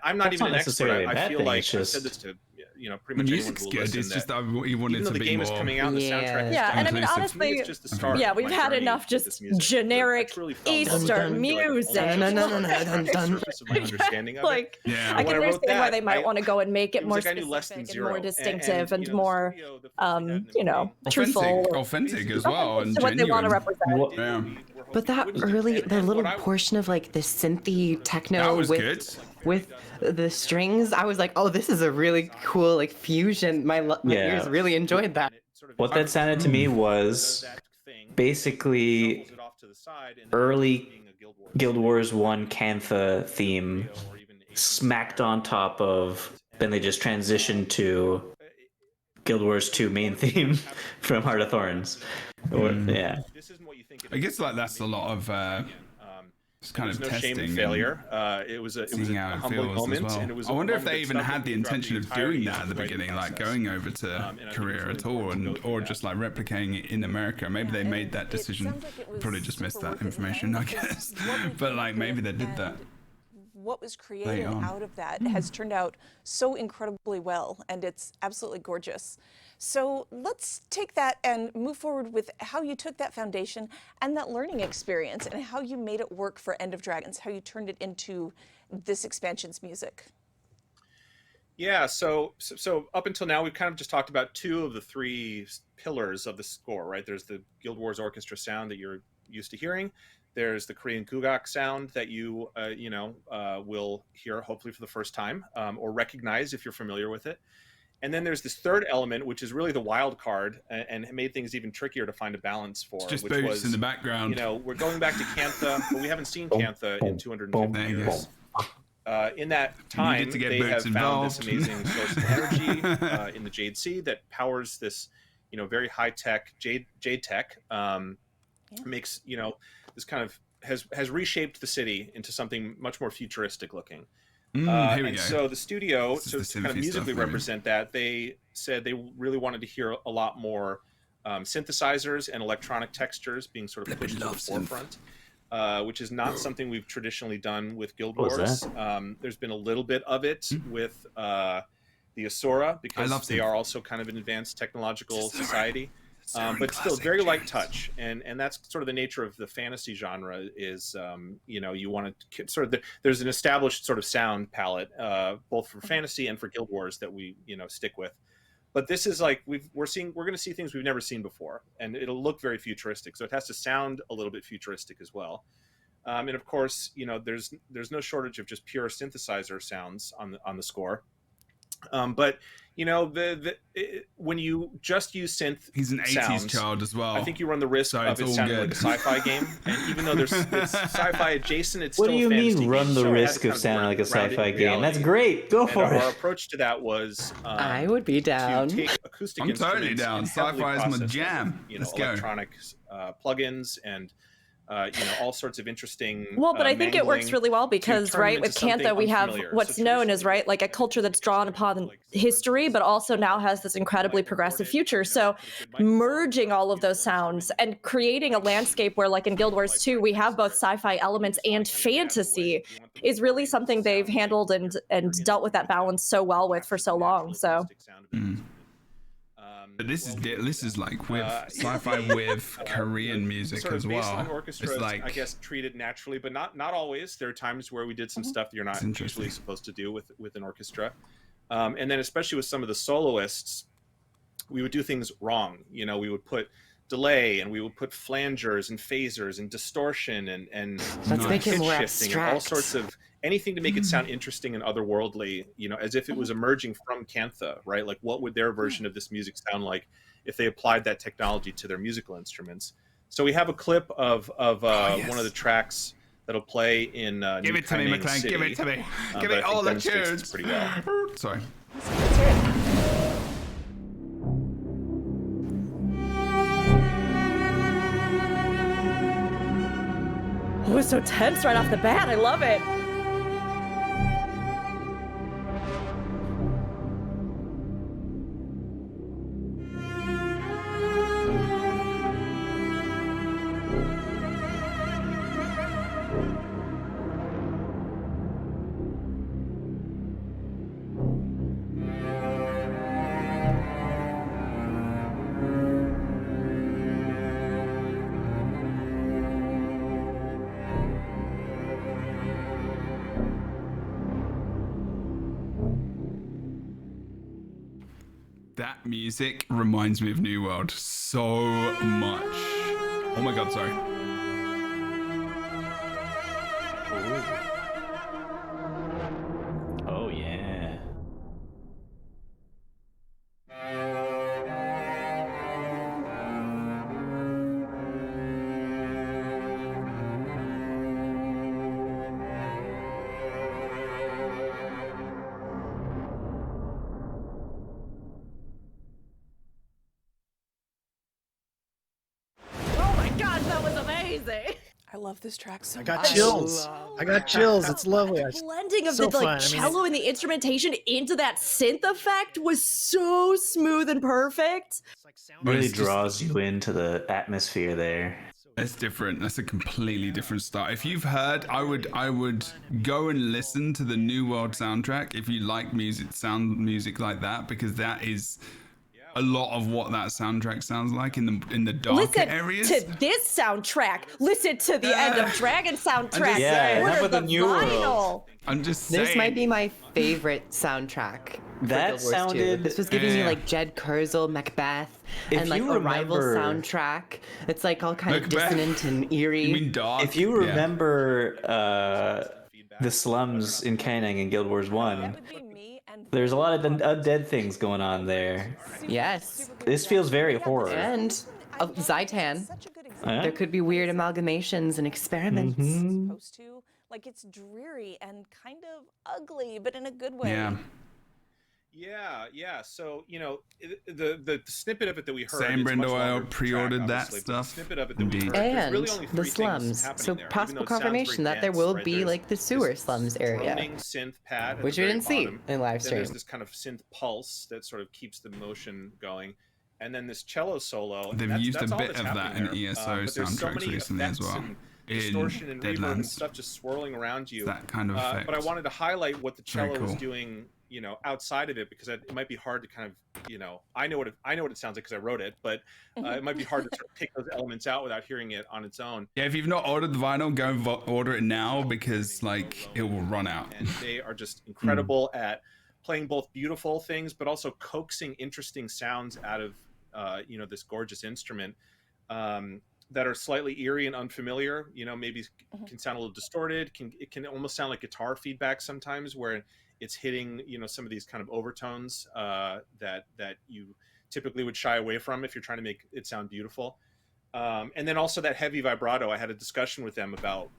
A: I'm not
F: That's
A: even
F: not
A: an expert.
F: necessarily a
A: I
F: bad
A: feel
F: thing,
A: like
F: it's
A: I've
F: just-
A: said this to pretty
C: The
A: much anyone
C: music's
A: who will
C: good.
A: listen.
C: It's just
A: that
C: that you wanted
A: even though
C: to
A: the
C: be
A: game
C: more.
A: is coming out, and the soundtrack is
G: Yeah, and I mean,
C: inclusive.
G: honestly,
A: to me, it's just the start.
G: yeah,
A: of
G: we've
A: my
G: had
A: journey
G: enough
A: with
G: just
A: this music.
G: generic
A: I truly fell in love with
G: Eastern
A: it. I feel like
G: music.
A: only
B: No, no,
A: just
B: no, no,
A: scratched
B: dun,
A: the
B: dun.
A: surface of my understanding of it.
G: Like,
C: Yeah.
G: I
A: When
G: can
A: I wrote
G: understand why
A: that,
G: they might want to go and make it
A: was
G: more
A: like I knew less than
G: specific and
A: zero.
G: more distinctive and
A: the
G: more,
A: studio, the folks they had in the beginning,
G: truthful.
C: Authentic as well, and
G: to what they want to
C: genuine.
G: represent.
C: Yeah.
E: But that early, the little portion of like the synthy techno
C: That was
E: with
C: good.
E: with the strings, I was like, oh, this is a really cool like fusion. My
F: Yeah.
E: ears really enjoyed that.
F: What that sounded to me was basically early Guild Wars 1 Cantha theme smacked on top of, then they just transitioned to Guild Wars 2 main theme from Heart of Thorns. Yeah.
C: I guess like that's a lot of just kind
A: There's
C: of
A: no
C: testing
A: shame in
C: and
A: failure. It was a
C: seeing how it
A: humbling
C: feels
A: moment,
C: as well.
A: and it was.
C: I
A: a
C: wonder if
A: moment
C: they
A: that
C: even
A: stuck
C: had
A: with
C: the
A: me throughout
C: intention of
A: entirety
C: doing that at
A: of
C: the
A: writing
C: beginning, like
A: process.
C: going over to
A: And I think
C: Korea
A: it's really
C: at all,
A: important to
C: and
A: go through
C: or
A: that.
C: just like replicating it in America. Maybe they made that decision.
D: sounds like it was
C: Probably just missed
D: super
C: that
D: worth it
C: information,
D: now,
C: I
D: because
C: guess.
D: what we
C: But
D: came
C: like
D: up
C: maybe
D: with
C: they did that.
D: and what was created
C: on.
D: out of that has turned out so incredibly well, and it's absolutely gorgeous. So let's take that and move forward with how you took that foundation and that learning experience and how you made it work for End of Dragons, how you turned it into this expansion's music.
A: Yeah, so up until now, we've kind of just talked about two of the three pillars of the score, right? There's the Guild Wars orchestra sound that you're used to hearing. There's the Korean kugak sound that you will hear hopefully for the first time or recognize if you're familiar with it. And then there's this third element, which is really the wild card, and it made things even trickier to find a balance for.
C: It's just
A: which
C: boots
A: was,
C: in the background.
A: We're going back to Cantha, but we haven't seen Cantha in 250
C: There you go.
A: years. In that time,
C: to get
A: they
C: boots
A: have found this
C: involved.
A: amazing source of energy in the Jade Sea that powers this, very high-tech Jade tech. Makes this kind of has reshaped the city into something much more futuristic looking.
C: Here we
A: And
C: go.
A: so the studio,
C: This is
A: to
C: the
A: kind of
C: synthy
A: musically
C: stuff, maybe.
A: represent that, they said they really wanted to hear a lot more synthesizers and electronic textures being sort of pushed to the
C: love synth.
A: forefront, which is not something we've traditionally done with Guild
F: What was
A: Wars. There's been a little bit of it with the Asura, because
C: love
A: they
C: synth.
A: are also kind of an advanced technological society. But still very light touch, and that's sort of the nature of the fantasy genre. Is you want to sort of there's an established sort of sound palette both for fantasy and for Guild Wars that we stick with. But this is like we're going to see things we've never seen before, and it'll look very futuristic. So it has to sound a little bit futuristic as well. And of course, there's no shortage of just pure synthesizer sounds on the score. But when you just use synth,
C: He's an 80s
A: sounds,
C: child as well.
A: I think you run the risk
C: So
A: of
C: it's
A: it
C: all
A: sounding
C: good.
A: like a sci-fi game. And even though it's sci-fi adjacent, it's
F: What
A: still
F: do you
A: a fantasy
F: mean, run
A: game.
F: the
A: So it has
F: risk
A: to
F: of
A: kind of
F: sounding like a
A: ground it in
F: sci-fi game? That's
A: reality.
F: great. Go
A: And
F: for
A: our
F: it.
A: approach to that was
E: I would be down.
A: to take acoustic
C: I'm totally
A: instruments
C: down.
A: and heavily
C: Sci-fi is my
A: process them
C: jam.
A: with,
C: Let's go.
A: electronic plugins and all sorts of interesting.
G: Well, but I think it works
A: mangling
G: really well
A: to
G: because,
A: turn them
G: right,
A: into
G: with
A: something
G: Cantha, we have
A: unfamiliar.
G: what's
A: So
G: known as,
A: traditionally,
G: right, like a culture that's drawn upon history, but also now has this incredibly progressive future. So merging all of those sounds and creating a landscape where, like in Guild Wars 2, we have both sci-fi elements and fantasy is really something they've handled and dealt with that balance so well with for so long. So
C: But this is like with sci-fi with Korean music
A: sort of
C: as well.
A: baseline orchestras,
C: It's like
A: I guess, treated naturally, but not always. There are times where we did some stuff that you're not
C: It's interesting.
A: usually supposed to do with an orchestra, and then especially with some of the soloists, we would do things wrong. We would put delay, and we would put flangers and phasers and distortion and
E: Let's make it
A: pitch
E: more
A: shifting and all
E: abstract.
A: sorts of anything to make it sound interesting and otherworldly, as if it was emerging from Cantha, right? Like, what would their version of this music sound like if they applied that technology to their musical instruments? So we have a clip of one of the tracks that'll play in
C: Give
A: New
C: it to me,
A: Kaineng
C: McLean.
A: City.
C: Give it to me. Give
A: But
C: me
A: I think
C: all the
A: demonstrates
C: tunes.
A: this pretty well.
C: Sorry.
D: Let's hear it.
G: Oh, it's so tense right off the bat. I love it.
C: That music reminds me of New World so much. Oh my god, sorry.
F: Oh yeah.
G: Oh my gosh, that was amazing.
D: I love this track so
B: I
D: much.
B: got chills. I got chills. It's lovely.
G: Blending of
B: So
G: the like
B: fun. I mean,
G: cello and the instrumentation into that synth effect was so smooth and perfect.
F: Really
C: It's just-
F: draws you into the atmosphere there.
C: It's different. That's a completely different style. If you've heard, I would go and listen to the New World soundtrack if you like music like that, because that is a lot of what that soundtrack sounds like in the darker
G: Listen
C: areas.
G: to this soundtrack. Listen to the End of Dragon soundtrack.
F: Yeah,
G: Order
F: enough with the New World.
G: vinyl.
C: I'm just saying.
E: This might be my favorite soundtrack. for
F: That
E: Guild Wars 2.
F: sounded-
E: This was giving me
C: Yeah.
E: like Jed Kurzel, Macbeth,
F: If
E: and like
F: you
E: Arrival
F: remember-
E: soundtrack. It's like all kind of
C: Macbeth.
E: dissonant and eerie.
C: You mean dark?
F: If you
C: Yeah.
F: remember the slums in Kaineng in Guild Wars 1,
D: That would be me and
F: there's a lot of undead things going on there.
E: Yes.
F: This feels very horror.
E: And Zaitan.
D: such a good example.
F: Yeah.
E: There could be weird amalgamations and experiments.
F: Mhm.
D: Supposed to, like, it's dreary and kind of ugly, but in a good way.
C: Yeah.
A: Yeah. So the snippet of it that we heard.
C: Same,
A: it's a much
C: Brendo, I
A: longer
C: pre-ordered
A: track,
C: that
A: obviously, but
C: stuff.
A: The snippet of it that we
C: Indeed.
A: heard. There's really
E: And
A: only
E: the
A: three things
E: slums.
A: happening
E: So
A: there, even
E: possible
A: though it sounds
E: confirmation
A: very
E: that there
A: dense,
E: will
A: right?
E: be
A: There's
E: like the sewer
A: this
E: slums area.
A: drumming synth pad, at
E: Which
A: the
E: we
A: very
E: didn't see
A: bottom.
E: in live
A: Then there's
E: stream.
A: this kind of synth pulse that sort of keeps the motion going, and then this cello solo. and
C: They've
A: that's-
C: used
A: that's
C: a
A: all
C: bit
A: that's
C: of that
A: happening
C: in
A: there.
C: ESO
A: But there's so
C: soundtracks
A: many
C: recently as
A: effects
C: well.
A: and
C: In
A: distortion and reverb and
C: Deadlands.
A: stuff just swirling around you.
C: It's that kind of effect.
A: But I wanted to highlight what the
C: Very
A: cello is
C: cool.
A: doing, outside of it, because it might be hard to kind of, I know what it sounds like because I wrote it, but it might be hard to sort of pick those elements out without hearing it on its own.
C: Yeah, if you've not ordered the vinyl, go and order it now because like it will run out.
A: And they are just incredible at playing both beautiful things, but also coaxing interesting sounds out of, this gorgeous instrument. That are slightly eerie and unfamiliar, maybe can sound a little distorted. It can almost sound like guitar feedback sometimes, where it's hitting, some of these kind of overtones that you typically would shy away from if you're trying to make it sound beautiful. And then also that heavy vibrato. I had a discussion with them about,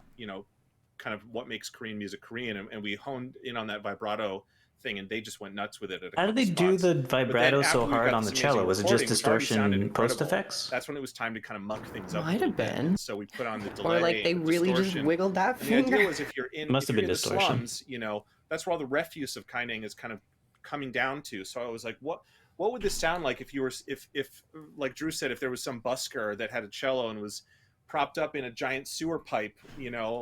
A: kind of what makes Korean music Korean, and we honed in on that vibrato thing, and they just went nuts with it. At a
F: How did they
A: couple
F: do
A: spots.
F: the
A: But then
F: vibrato
A: after
F: so
A: we
F: hard
A: got
F: on the
A: this
F: cello?
A: amazing
F: Was it just
A: recording, which already sounded
F: distortion post
A: incredible,
F: effects?
A: That's when it was time to kind of muck things up. a
E: Might
A: little
E: have
A: bit.
E: been.
A: So we put on the delay.
E: Or like they
A: the
E: really just
A: distortion.
E: wiggled that
A: And the idea
E: finger.
A: was if you're in,
F: Must
A: if
F: have
A: you're
F: been
A: in the
F: distortion.
A: slums, that's where all the refuse of Kaineng is kind of coming down to. So I was like, what would this sound like if you were, if like Drew said, if there was some busker that had a cello and was propped up in a giant sewer pipe,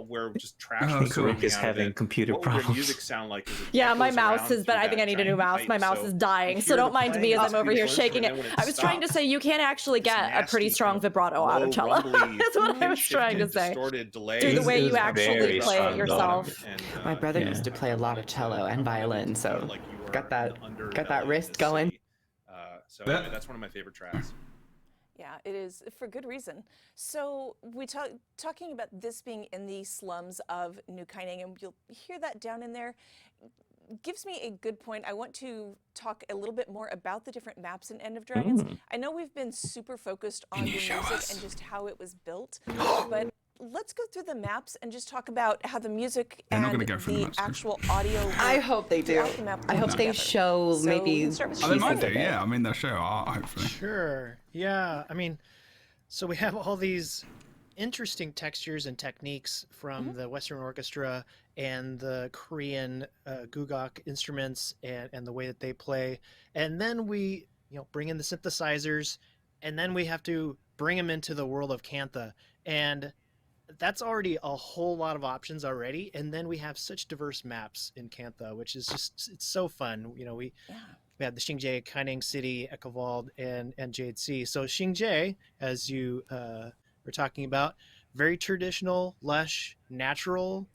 A: where just trash was
C: cool.
A: coming
F: Rick is
A: out of
F: having
A: it.
F: computer
A: What would your
F: problems.
A: music sound like? as it
G: Yeah, my
A: echoes
G: mouse
A: around
G: has been.
A: through
G: I think I
A: that
G: need a new
A: giant
G: mouse.
A: pipe?
G: My mouse
A: So
G: is dying,
A: if
G: so
A: you're
G: don't mind
A: playing
G: me as
A: this
G: I'm over here
A: beautiful
G: shaking it.
A: instrument, and then when
G: I was trying to
A: stops,
G: say you can't actually
A: this
G: get a pretty
A: nasty
G: strong
A: kind of
G: vibrato out of
A: low,
G: cello.
A: rumbly,
G: That's what I was trying to
A: pitch-shifted,
G: say.
A: distorted delay.
G: Through the way
F: It
G: you
F: was
G: actually
F: very
G: play
F: strong
G: it yourself.
A: And,
E: My brother
F: Yeah.
E: used to play a lot of cello and violin, so
A: like you are
E: got that
A: underbelly of
E: wrist
A: the
E: going.
A: city. So anyway, that's one of my favorite tracks.
D: Yeah, it is for good reason. So we talking about this being in the slums of New Kaineng, and you'll hear that down in there. Gives me a good point. I want to talk a little bit more about the different maps in End of Dragons. I know we've been super focused on the music and just how it was built, but let's go through the maps and just talk about how the music
C: They're not
D: and
C: gonna go through the
D: the
C: maps, Chris.
D: actual audio.
E: I hope they do.
D: throughout the map
E: I
D: work
E: hope they
D: together.
E: show
D: So we
E: maybe
D: can start with
C: Oh, they
D: Keith.
C: might do,
E: Okay.
C: yeah. I mean, they'll show art, hopefully.
B: Sure. Yeah. I mean, so we have all these interesting textures and techniques from the Western Orchestra and the Korean gugok instruments and the way that they play. And then we, bring in the synthesizers, and then we have to bring them into the world of Kantha. And that's already a whole lot of options already. And then we have such diverse maps in Kantha, which is just, it's so fun. We had the Xingje, Kaineng City, Ekawald, and Jade Sea. So Xingje, as you were talking about, very traditional, lush, natural,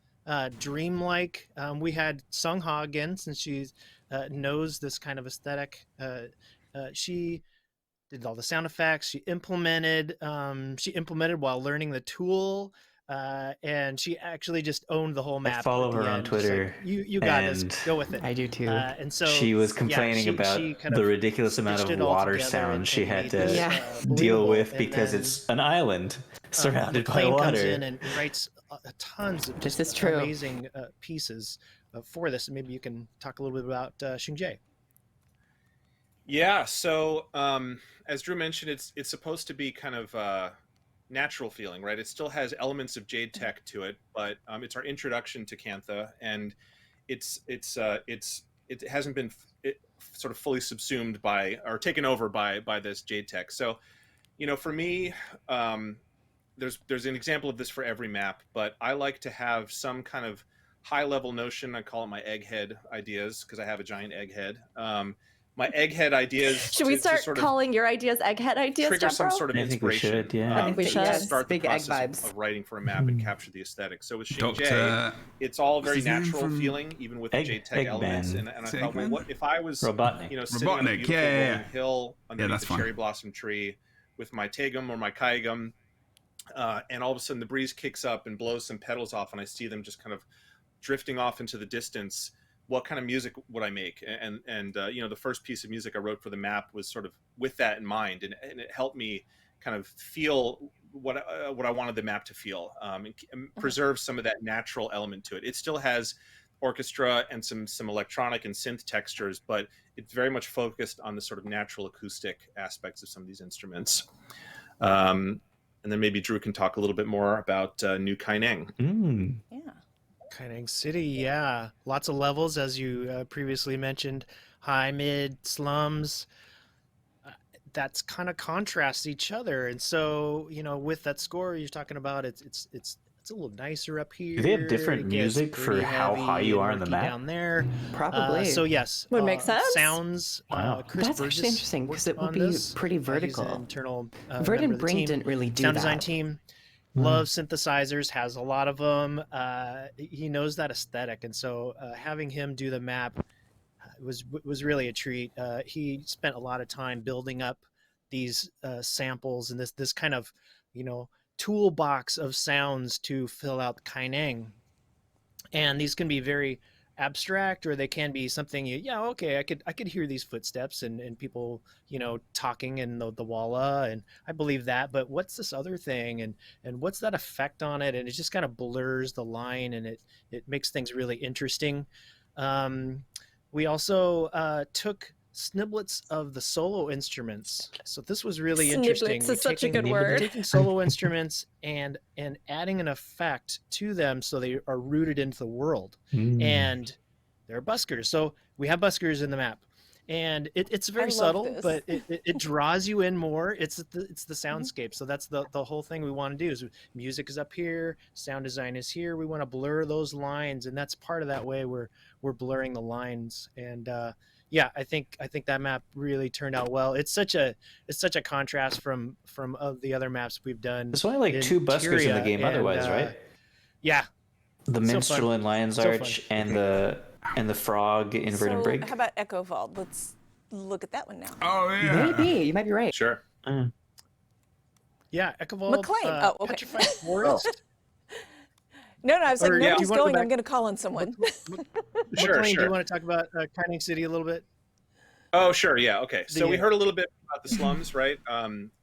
B: dreamlike. We had Sungha again, since she knows this kind of aesthetic. She did all the sound effects. She implemented while learning the tool. And she actually just owned the whole map.
F: I follow
B: at the
F: her on
B: end, just
F: Twitter.
B: like, you got this.
F: and
B: Go with it.
E: I do too.
B: And so
F: she was complaining about
B: she kind
F: the
B: of
F: ridiculous amount
B: stitched
F: of
B: it all
F: water
B: together
F: sound she
B: and
F: had
B: made
F: to
B: this,
E: Yeah.
F: deal
B: believable.
F: with
B: And
F: because
B: then,
F: it's an island surrounded by
B: McLean comes
F: water.
B: in and writes tons of
E: This
B: just
E: is true.
B: amazing pieces for this. And maybe you can talk a little bit about Xingje.
A: Yeah. So as Drew mentioned, it's supposed to be kind of natural feeling, right? It still has elements of Jade Tech to it, but it's our introduction to Kantha, and it hasn't been sort of fully subsumed by or taken over by this Jade Tech. So, for me, there's an example of this for every map, but I like to have some kind of high level notion. I call it my egghead ideas because I have a giant egghead. My egghead ideas.
G: Should we
A: to
G: start
A: sort of
G: calling your ideas egghead ideas,
A: trigger some
G: Jebro?
A: sort of
F: I think we
A: inspiration.
F: should, yeah.
E: I think we
A: to
E: should.
A: start the
E: Big egg
A: process
E: vibes.
A: of writing for a map and capture the aesthetic. So with Xingje,
C: Dr.
A: it's all
C: what's
A: very
C: his name
A: natural
C: from
A: feeling, even with the
F: Egg-
A: Jade-Tech elements.
F: Eggman.
A: And I
C: Is
A: thought,
C: it
A: well,
C: Eggman?
A: what if I was,
F: Robotnik.
A: sitting on a
C: Robotnik,
A: beautiful
C: yeah.
A: rolling hill underneath
C: that's
A: the
C: fine.
A: cherry blossom tree with my Tegum or my Kaigum, and all of a sudden the breeze kicks up and blows some petals off, and I see them just kind of drifting off into the distance. What kind of music would I make? And the first piece of music I wrote for the map was sort of with that in mind, and it helped me kind of feel what I wanted the map to feel, and preserve some of that natural element to it. It still has orchestra and some electronic and synth textures, but it's very much focused on the sort of natural acoustic aspects of some of these instruments. And then maybe Drew can talk a little bit more about New Kaineng.
D: Yeah.
B: Kaineng City, yeah. Lots of levels, as you previously mentioned. High, mid, slums. That's kind of contrasts each other. And so, with that score you're talking about, it's a little nicer up here.
F: Do they have different
B: It gets
F: music for
B: pretty
F: how
B: heavy
F: high you
B: and
F: are on the
B: murky
F: map?
B: down there.
E: Probably.
B: So yes,
G: Would make sense.
B: Sounds.
F: Wow.
B: Chris
E: That's
B: Burgess
E: actually interesting because it
B: worked
E: would
B: on
E: be
B: this.
E: pretty
B: He's an
E: vertical.
B: internal
E: Vert
B: member
E: and
B: of the
E: Brink
B: team.
E: didn't really do
B: Sound
E: that.
B: design team. Loves synthesizers, has a lot of them. He knows that aesthetic, and so having him do the map was really a treat. He spent a lot of time building up these samples and this kind of toolbox of sounds to fill out Kaineng. And these can be very abstract, or they can be something I could hear these footsteps and people talking in the walla, and I believe that, but what's this other thing, and what's that effect on it, and it just kind of blurs the line, and it makes things really interesting. We also took sniblets of the solo instruments, so this was really interesting.
G: Sniblets is such a good
B: We're
G: word.
B: taking solo instruments and adding an effect to them so they are rooted into the world. And they're buskers, so we have buskers in the map, and it's very
D: love
B: subtle,
D: this.
B: but it draws you in more. It's the soundscape, so that's the whole thing we want to do. Is music is up here, sound design is here. We want to blur those lines, and that's part of that way we're blurring the lines. And yeah, I think that map really turned out well. It's such a contrast from the other maps we've done.
F: There's only like
B: in
F: 2 buskers in the
B: Tyria,
F: game
B: and,
F: otherwise, right?
B: Yeah,
F: The
B: So
F: minstrel
B: fun.
F: in Lion's
B: So
F: Arch and the frog in Vert and
D: So
F: Brink.
D: how about Echo Vault? Let's look at that one now.
C: Oh, yeah.
E: Maybe. You might be right.
A: Sure.
B: yeah, Ekavald.
D: McLean. Oh, okay.
B: Petrified Forest.
D: No, I was like,
B: Or, yeah, do you
D: nobody's
B: wanna go
D: going. I'm
B: back-
D: going to call on someone.
A: Sure,
B: McLean, do
A: sure.
B: you want to talk about Kaineng City a little bit?
A: Oh, sure. Yeah. Okay. So we
B: The-
A: heard a little bit about the slums, right?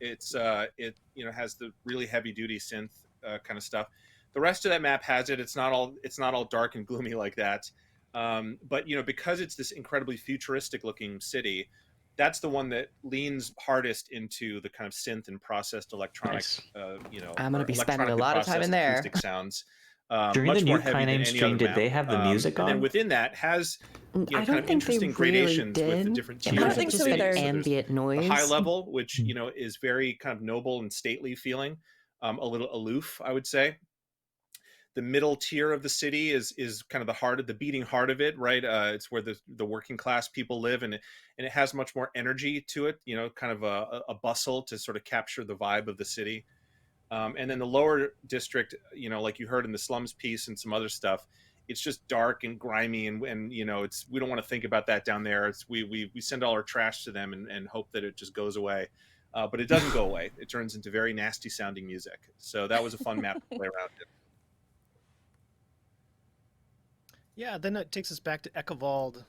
A: It has the really heavy duty synth kind of stuff. The rest of that map has it. It's not all dark and gloomy like that. But because it's this incredibly futuristic looking city, that's the one that leans hardest into the kind of synth and processed electronic,
E: I'm gonna be spending a lot of time in there.
A: Acoustic sounds.
F: During
A: Much
F: the
A: more
F: new
A: heavy than
F: Kainame
A: any
F: stream,
A: other
F: did
A: map.
F: they have the music on?
A: And then within that has
E: I
A: kind
E: don't
A: of
E: think they
A: interesting
E: really
A: gradations with the
E: did.
A: different
E: It
A: tiers.
E: might
A: of
E: have
A: the
E: just
A: city.
E: been
A: So there's
E: ambient noise.
A: the high level, which is very kind of noble and stately feeling, a little aloof, I would say. The middle tier of the city is kind of the beating heart of it, right? It's where the working class people live, and it has much more energy to it, kind of a bustle to sort of capture the vibe of the city. And then the lower district, like you heard in the slums piece and some other stuff, it's just dark and grimy, and it's, we don't want to think about that down there. It's we send all our trash to them and hope that it just goes away. But it doesn't go away. It turns into very nasty sounding music. So that was a fun map to play around in.
B: Yeah, then it takes us back to Ekavald.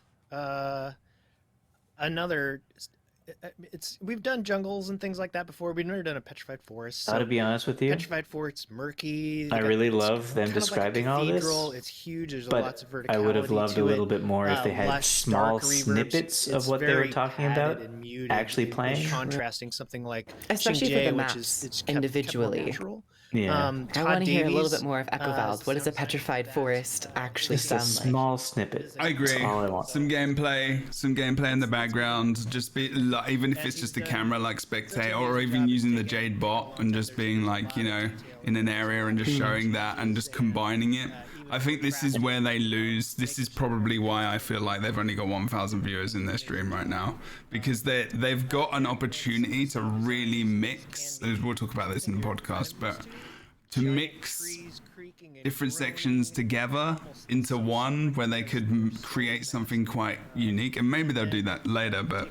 B: We've done jungles and things like that before. We've never done a petrified forest.
F: To be honest with you,
B: petrified forest's murky.
F: I really love them
B: kind of
F: describing
B: like a
F: all this.
B: cathedral. It's huge. There's
F: but
B: lots of verticality
F: I would have loved
B: to
F: a little
B: it.
F: bit more if they had
B: Lush,
F: small
B: dark reverbs.
F: snippets of
B: It's
F: what they were
B: very
F: talking
B: padded
F: about
B: and muted
F: actually
B: and
F: playing.
B: contrasting something like
E: Especially for
B: Xingye,
E: the
B: which
E: maps
B: is it's
E: individually.
B: kept more natural.
F: Yeah.
E: I want to hear a little bit
B: Davies,
E: more of Ekavald. What does a petrified forest actually
F: Just a
E: sound like?
F: small snippet.
C: I agree.
F: That's all I want.
C: Some gameplay in the background. Just be like, even if it's just a camera like spectate, or even using the Jade bot and just being like, in an area and just showing that and just combining it. I think this is where they lose. This is probably why I feel like they've only got 1,000 viewers in their stream right now, because they've got an opportunity to really mix. We'll talk about this in the podcast, but to mix different sections together into one where they could create something quite unique, and maybe they'll do that later, but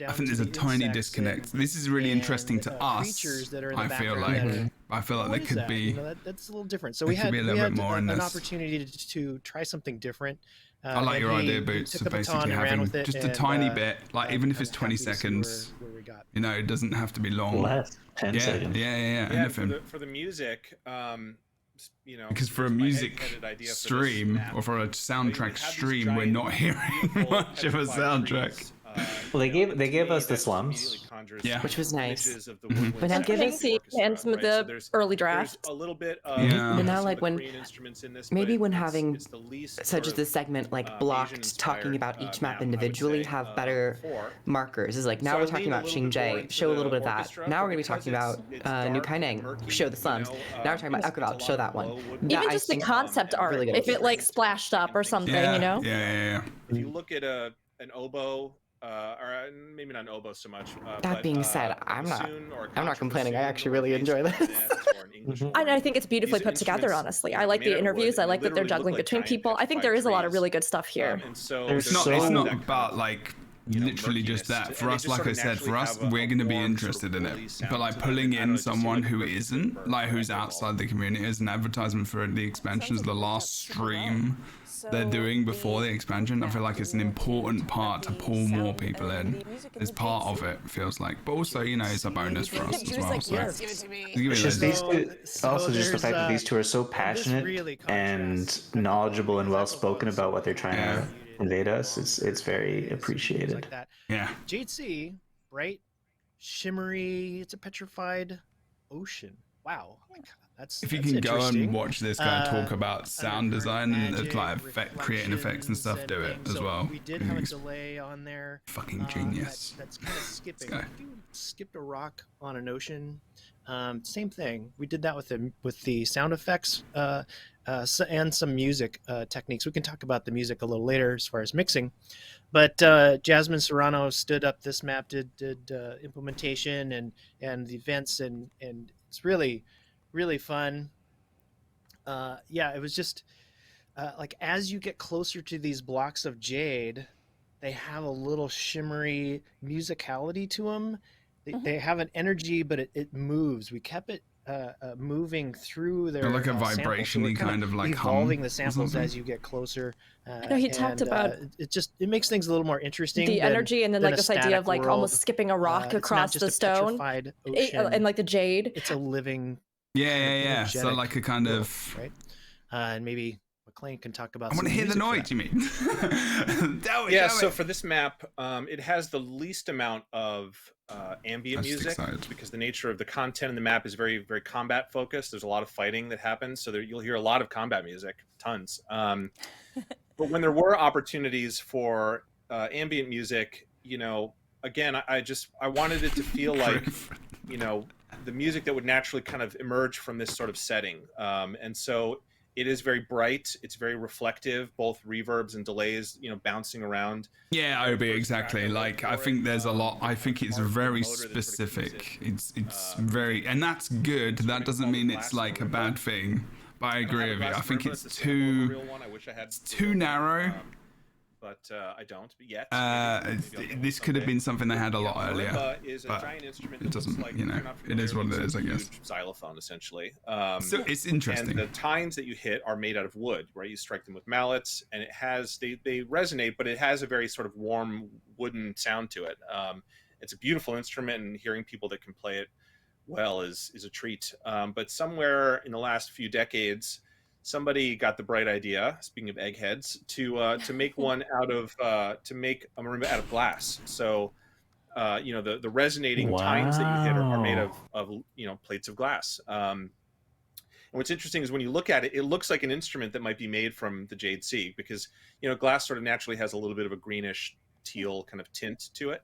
C: I think there's a tiny disconnect. This is really interesting to us. I feel like there could be.
B: That's a little different. So we had an opportunity to try something different.
C: I like your idea, Boots, of basically having just a tiny bit, like even if it's 20 seconds, it doesn't have to be long.
F: Less, 10 seconds.
C: Yeah, anything.
A: For the music,
C: because for a music stream or for a soundtrack stream, we're not hearing much of a soundtrack.
F: Well, they gave us the slums,
E: which was nice.
G: But now give us and some of the early draft.
A: A little bit
E: but now, like when having
A: such
E: such as this segment like blocked talking about each map individually have better markers. Is like now we're talking about Xingye, show a little bit of that. Now we're gonna be talking about New Kaineng, show the slums. Now we're talking about Ekavald, show that one.
G: Even just the concept art,
E: really
G: if it like splashed up or something,
C: Yeah.
A: If you look at an oboe. Or maybe not an oboe so much.
E: That being said, I'm not complaining. I actually really enjoy this.
G: And I think it's beautifully put together, honestly. I like the interviews. I like that they're juggling between people. I think there is a lot of really good stuff here.
C: It's not about like literally just that. For us, like I said, for us, we're going to be interested in it. But like pulling in someone who isn't, like who's outside the community as an advertisement for the expansions, the last stream they're doing before the expansion, I feel like it's an important part to pull more people in. It's part of it, feels like. But also, it's a bonus for us as well. So
F: it's just these two, also just the fact that these two are so passionate and knowledgeable and well spoken about what they're trying to convey to us. It's very appreciated.
C: Yeah.
B: Jade Sea, bright, shimmery. It's a petrified ocean. Wow. Oh my God.
C: If you can go and watch this guy talk about sound design and like creating effects and stuff, do it as well.
B: We did have a delay on there.
C: Fucking genius.
B: That's kind of skipping. If you skipped a rock on an ocean, same thing. We did that with the sound effects and some music techniques. We can talk about the music a little later as far as mixing. But Jasmine Serrano stood up this map, did implementation and the events, and it's really fun. It was just like as you get closer to these blocks of jade, they have a little shimmery musicality to them. They have an energy, but it moves. We kept it moving through their
C: like a vibration-y kind of like
B: evolving the samples as you get closer.
G: No, he talked about
B: it makes things a little more interesting.
G: The energy, and then like this idea of like almost skipping a rock across the stone, and like the jade.
B: It's a living
C: Yeah. So
B: energetic
C: like a kind
B: feel,
C: of
B: right. And maybe McLean can talk about.
C: I want to hear the noise. You mean?
A: Yeah. So for this map, it has the least amount of ambient music because the nature of the content in the map is very, very combat focused. There's a lot of fighting that happens, so you'll hear a lot of combat music, tons. But when there were opportunities for ambient music, you know, again, I wanted it to feel like, you know, the music that would naturally kind of emerge from this sort of setting. And so it is very bright. It's very reflective, both reverbs and delays, you know, bouncing around.
C: Yeah, Obi, exactly. Like, I think there's a lot. I think it's very specific. It's very, and that's good. That doesn't mean it's like a bad thing. But I agree with you. I think it's too narrow.
A: But I don't yet.
C: This could have been something they had a lot earlier, but it doesn't. You know, it is what it is, I guess.
A: Xylophone, essentially.
C: So it's interesting.
A: And the tines that you hit are made out of wood, right? You strike them with mallets, and it has they resonate, but it has a very sort of warm wooden sound to it. It's a beautiful instrument, and hearing people that can play it well is a treat. But somewhere in the last few decades, somebody got the bright idea, speaking of eggheads, to make one out of to make a marimba out of glass. So you know, the resonating tines that you hit are made of you know, plates of glass. And what's interesting is when you look at it, it looks like an instrument that might be made from the Jade Sea, because you know, glass sort of naturally has a little bit of a greenish teal kind of tint to it.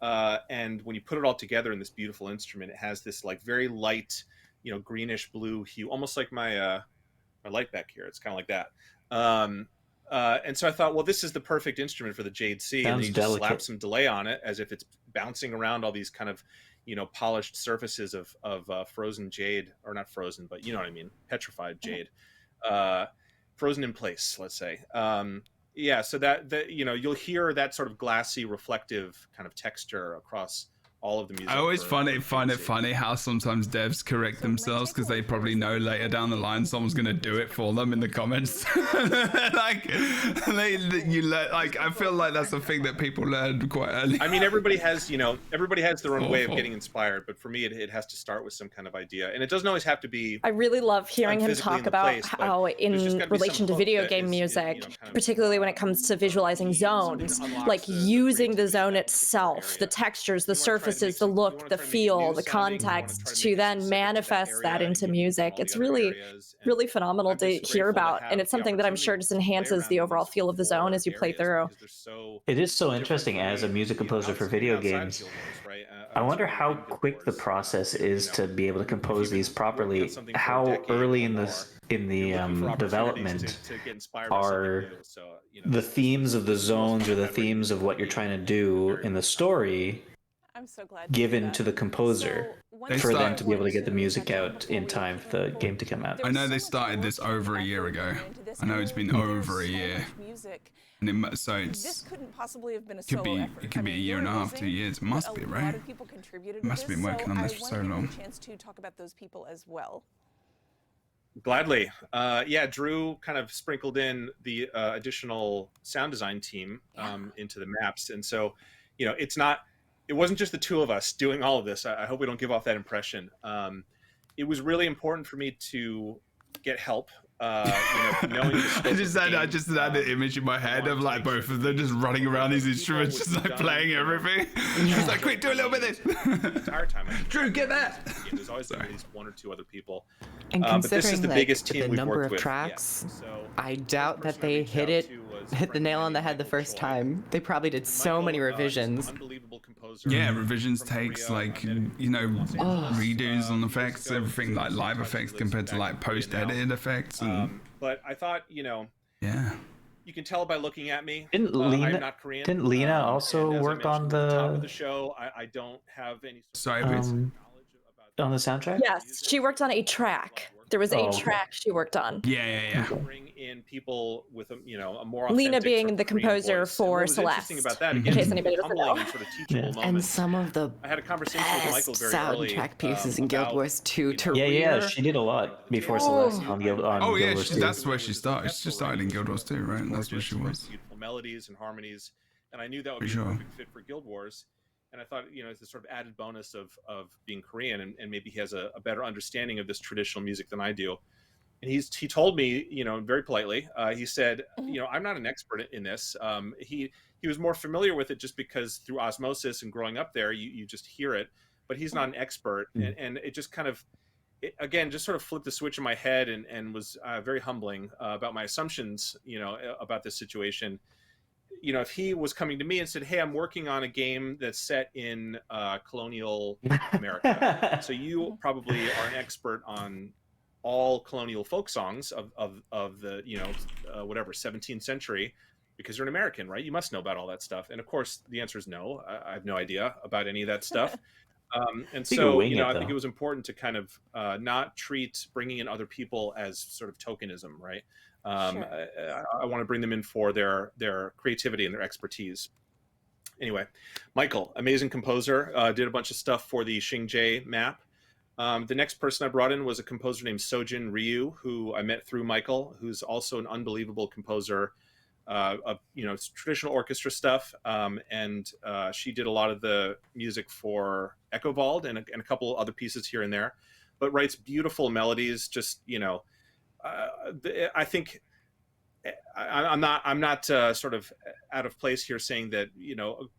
A: And when you put it all together in this beautiful instrument, it has this like very light, you know, greenish blue hue, almost like my light back here. It's kind of like that. And so I thought, well, this is the perfect instrument for the Jade Sea. And then you just slap some delay on it as if it's bouncing around all these kind of, you know, polished surfaces of frozen jade, or not frozen, but you know what I mean, petrified jade, frozen in place, let's say. Yeah, so that you know, you'll hear that sort of glassy, reflective kind of texture across all of the music.
C: I always find it funny how sometimes devs correct themselves because they probably know later down the line someone's gonna do it for them in the comments. Like, I feel like that's a thing that people learn quite early.
A: I mean, everybody has their own way of getting inspired, but for me, it has to start with some kind of idea, and it doesn't always have to be.
G: I really love hearing him talk about how, in relation to video game music, particularly when it comes to visualizing zones, like using the zone itself, the textures, the surfaces, the look, the feel, the context, to then manifest that into music. It's really, really phenomenal to hear about, and it's something that I'm sure just enhances the overall feel of the zone as you play through.
F: It is so interesting as a music composer for video games. I wonder how quick the process is to be able to compose these properly. How early in the development are the themes of the zones or the themes of what you're trying to do in the story
D: I'm so glad
F: given to the composer for them to be able to get the music out in time for the game to come out?
C: I know they started this over a year ago. I know it's been over a year. And so
D: this couldn't possibly have been a solo effort.
C: It could be a year and a half, 2 years. It must be, right? Must have been working on this for so long.
D: A chance to talk about those people as well.
A: Gladly. Yeah, Drew kind of sprinkled in the additional sound design team into the maps. And so, you know, it wasn't just the two of us doing all of this. I hope we don't give off that impression. It was really important for me to get help. You know, knowing
C: I just had an image in my head of like both of them just running around these instruments, just like playing everything. It's like, quick, do a little bit of this.
A: The entire time,
C: Drew, get that.
A: There's always at least one or two other people.
E: And
A: but this is the
E: considering
A: biggest team
E: the
A: we've
E: number
A: worked
E: of
A: with.
E: tracks,
A: Yeah. So
E: I doubt that they hit the nail on the head the first time. They probably did so many revisions.
A: Unbelievable composer.
C: Yeah, revisions takes like, you know, redos on effects, everything like live effects compared to like post-edited effects. And
A: But I thought, you know,
C: yeah,
A: you can tell by looking at me.
F: I'm not
A: Korean.
F: Didn't Lena also work on
A: the show? I don't have any.
C: Sorry,
F: on the soundtrack?
G: Yes, she worked on a track. There was a track she worked on.
C: Yeah.
A: Bring in people with a, you know, a more
G: Lena
A: authentic
G: being
A: sort of
G: the
A: Korean
G: composer
A: voice.
G: for
A: And what was
G: Celeste,
A: interesting about that,
G: in
A: again,
G: case anybody doesn't
A: humbling
G: know.
A: and sort of teachable
E: And
A: moments.
E: some of the
A: I had a conversation with Michael
E: best
A: very early.
E: soundtrack pieces in Guild Wars 2 to
F: Yeah, she did a lot before Celeste on Guild Wars 2.
C: That's where she started. She started in Guild Wars 2, right? That's where she was.
A: Beautiful melodies and harmonies, and I knew that would be
C: Sure.
A: a perfect fit for Guild Wars. And I thought, it's a sort of added bonus of being Korean, and maybe he has a better understanding of this traditional music than I do. And he told me, very politely, he said, I'm not an expert in this. He was more familiar with it just because through osmosis and growing up there, you just hear it, but he's not an expert. And it just kind of, again, just sort of flipped the switch in my head and was very humbling about my assumptions, about this situation. If he was coming to me and said, hey, I'm working on a game that's set in colonial America, so you probably are an expert on all colonial folk songs of the 17th century, because you're an American, right? You must know about all that stuff. And of course the answer is no. I have no idea about any of that stuff. And so I think it was important to kind of not treat bringing in other people as sort of tokenism, right? Sure. I want to bring them in for their creativity and their expertise. Anyway, Michael, amazing composer, did a bunch of stuff for the Xingje map. The next person I brought in was a composer named Sojin Ryu, who I met through Michael, who's also an unbelievable composer of traditional orchestra stuff. And she did a lot of the music for Echo Vald and a couple other pieces here and there, but writes beautiful melodies. Just I think I'm not sort of out of place here saying that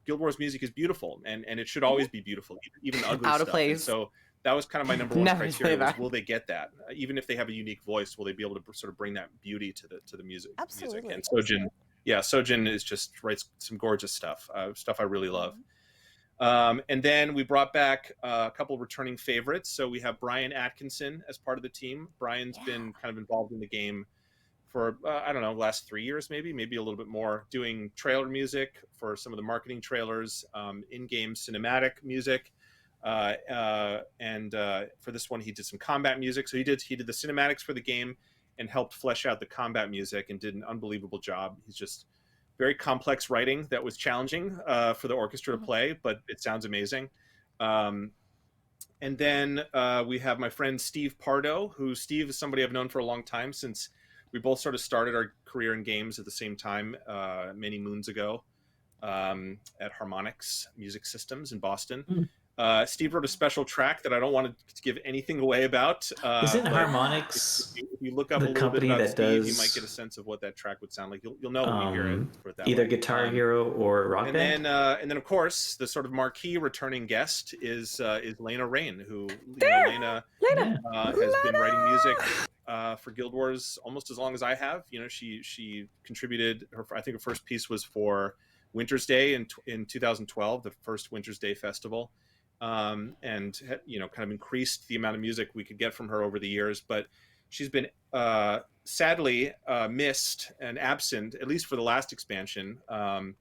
A: Guild Wars music is beautiful and it should always be beautiful, even the ugly
E: out
A: stuff.
E: of place.
A: And so that was kind of my number one
E: Never
A: criteria.
E: say that.
A: Was, will they get that? Even if they have a unique voice, will they be able to sort of bring that beauty to the music?
D: Absolutely.
A: And Sojin is just writes some gorgeous stuff I really love. And then we brought back a couple of returning favorites. So we have Brian Atkinson as part of the team. Brian's been kind of involved in the game for, I don't know, last 3 years, maybe a little bit more, doing trailer music for some of the marketing trailers, in-game cinematic music. And for this one, he did some combat music. So he did the cinematics for the game and helped flesh out the combat music and did an unbelievable job. He's just very complex writing that was challenging for the orchestra to play, but it sounds amazing. And then we have my friend Steve Pardo, who Steve is somebody I've known for a long time, since we both sort of started our career in games at the same time many moons ago at Harmonix Music Systems in Boston. Steve wrote a special track that I don't want to give anything away about.
F: Isn't Harmonix
A: if you look up
F: the
A: a little
F: company
A: bit about
F: that
A: Steve,
F: does
A: you might get a sense of what that track would sound like. You'll know when you hear it. Put it that
F: either
A: way.
F: Guitar Hero or Rock Band?
A: And then of course the sort of marquee returning guest is Lena Rain, who Lena has been writing music for Guild Wars almost as long as I have. She contributed I think her first piece was for Winter's Day in 2012, the first Winter's Day festival. And kind of increased the amount of music we could get from her over the years, but she's been sadly missed and absent, at least for the last expansion. And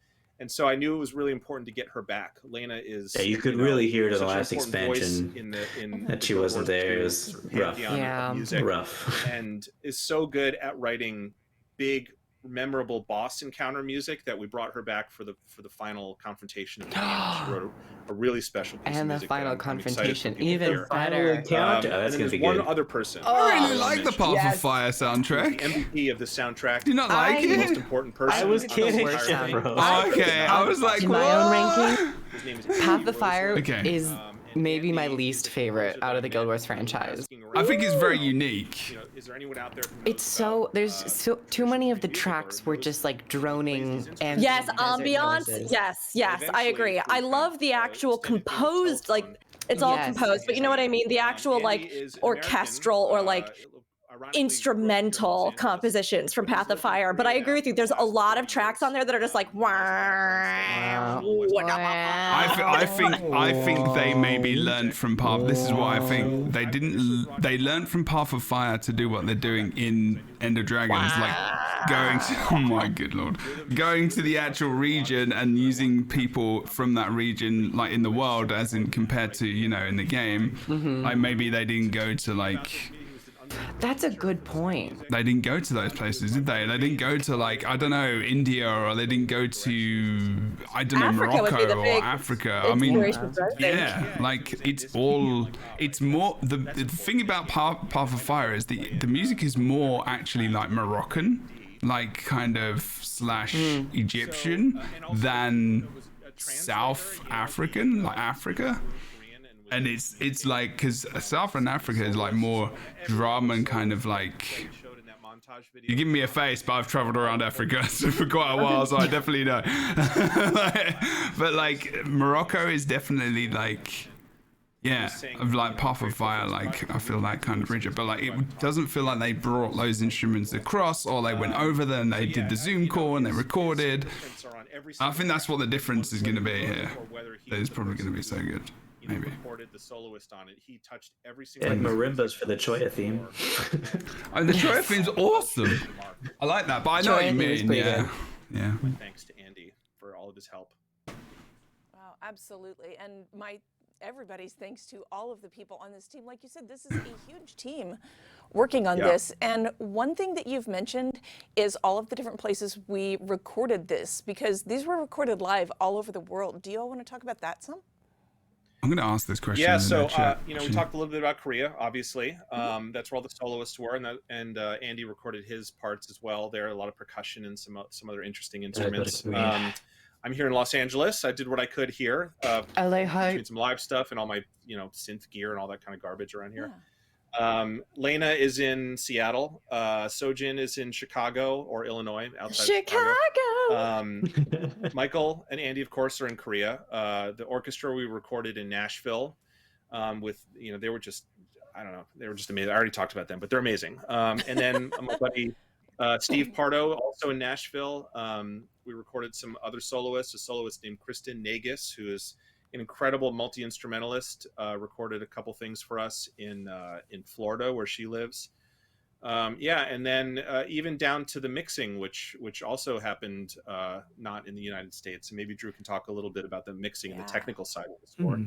A: so I knew it was really important to get her back. Lena is
F: you could really hear to the
A: such an
F: last
A: important voice
F: expansion
A: in
F: that she wasn't there. It was rough.
A: Pantheon of music,
F: Rough.
A: and is so good at writing big, memorable boss encounter music that we brought her back for the final confrontation of the game. She wrote a really special piece of
E: And the
A: music
E: final
A: that I'm excited for
E: confrontation,
A: people to
E: even
A: hear.
E: better.
A: And then there's one other person.
C: I really like the Path of Fire
A: The
C: soundtrack.
A: MVP of the soundtrack.
C: Do you not like
A: The most
C: it?
A: important person.
F: I was
A: on the
F: kidding,
A: entire thing.
F: Jebro.
C: Okay, I was like,
E: In my own
C: what?
E: ranking,
A: His name is
E: Path of Fire
C: Okay.
E: is maybe my least favorite out of the Guild Wars franchise.
C: I think it's very unique.
A: Is there anyone out there who knows
E: It's so
A: about,
E: there's so too many of the tracks were just like droning and
G: Yes, ambiance. Yes, I agree. I love the actual composed, like it's all
E: Yes.
G: composed, but you know what I mean? The actual like orchestral or like instrumental compositions from Path of Fire. But I agree with you. There's a lot of tracks on there that are just like,
C: I think they maybe learned from Path. This is why I think they learned from Path of Fire to do what they're doing in End of Dragons, like going to, oh my good lord, going to the actual region and using people from that region, like in the world, as in compared to in the game. Like maybe they didn't go to like.
E: That's a good point.
C: They didn't go to those places, did they? They didn't go to like, I don't know, India, or they didn't go to, I don't know,
G: Africa would be
C: Morocco
G: the
C: or
G: big
C: Africa. I mean,
G: inspiration for everything.
C: yeah, like it's more, the thing about Path of Fire is the music is more actually like Moroccan, like kind of / Egyptian than South African, like Africa. And it's like, because Southern Africa is like more drum and kind of like, you give me a face, but I've traveled around Africa for quite a while, so I definitely know. But like Morocco is definitely like, yeah, of like Path of Fire, like I feel that kind of region, but like it doesn't feel like they brought those instruments across, or they went over there and they did the Zoom call and they recorded. I think that's what the difference is going to be here. That is probably going to be so good. Maybe.
A: The soloist on it. He touched every single.
F: And marimbas for the Choya theme.
C: Oh, the Choya theme's awesome. I like that, but I know what you mean. Yeah, yeah.
A: Thanks to Andy for all of his help.
D: Wow, absolutely, and everybody's thanks to all of the people on this team. Like you said, this is a huge team working on this. And one thing that you've mentioned is all of the different places we recorded this, because these were recorded live all over the world. Do you all want to talk about that some?
C: I'm going to ask this question.
A: Yeah, so we talked a little bit about Korea, obviously. That's where all the soloists were, and Andy recorded his parts as well. There are a lot of percussion and some other interesting instruments. I'm here in Los Angeles. I did what I could here. Between some live stuff and all my synth gear and all that kind of garbage around here. Lena is in Seattle. Sojin is in Chicago or Illinois, outside Chicago. Michael and Andy, of course, are in Korea. The orchestra we recorded in Nashville with, they were just, I don't know, they were just amazing. I already talked about them, but they're amazing. And then my buddy Steve Pardo, also in Nashville. We recorded some other soloists, a soloist named Kristen Nagus, who is an incredible multi-instrumentalist, recorded a couple things for us in Florida, where she lives. And then even down to the mixing, which also happened not in the United States. And maybe Drew can talk a little bit about the mixing and the technical side of the sport.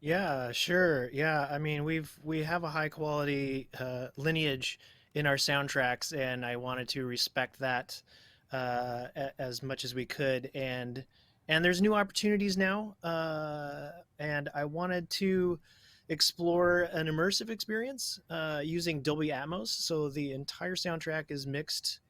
B: Yeah, sure. Yeah, I mean, we have a high quality lineage in our soundtracks, and I wanted to respect that as much as we could. And there's new opportunities now, and I wanted to explore an immersive experience using Dolby Atmos. So the entire soundtrack is mixed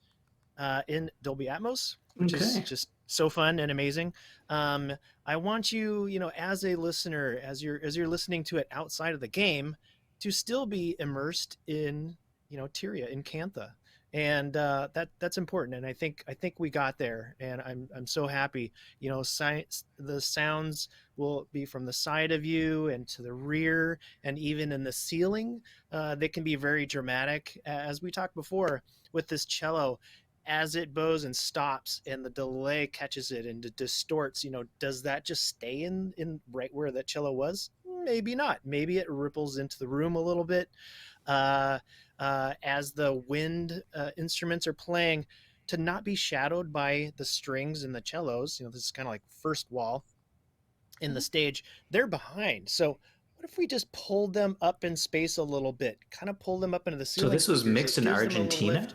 B: in Dolby Atmos, which is just so fun and amazing. I want you, as a listener, as you're listening to it outside of the game, to still be immersed in, Tyria, in Cantha. And that's important, and I think we got there, and I'm so happy. The sounds will be from the side of you and to the rear, and even in the ceiling. They can be very dramatic, as we talked before with this cello. As it bows and stops, and the delay catches it and it distorts. Does that just stay in right where that cello was? Maybe not. Maybe it ripples into the room a little bit. As the wind instruments are playing, to not be shadowed by the strings and the cellos. This is kind of like first wall in the stage. They're behind. So what if we just pulled them up in space a little bit, kind of pull them up into the ceiling?
F: So this was mixed in Argentina?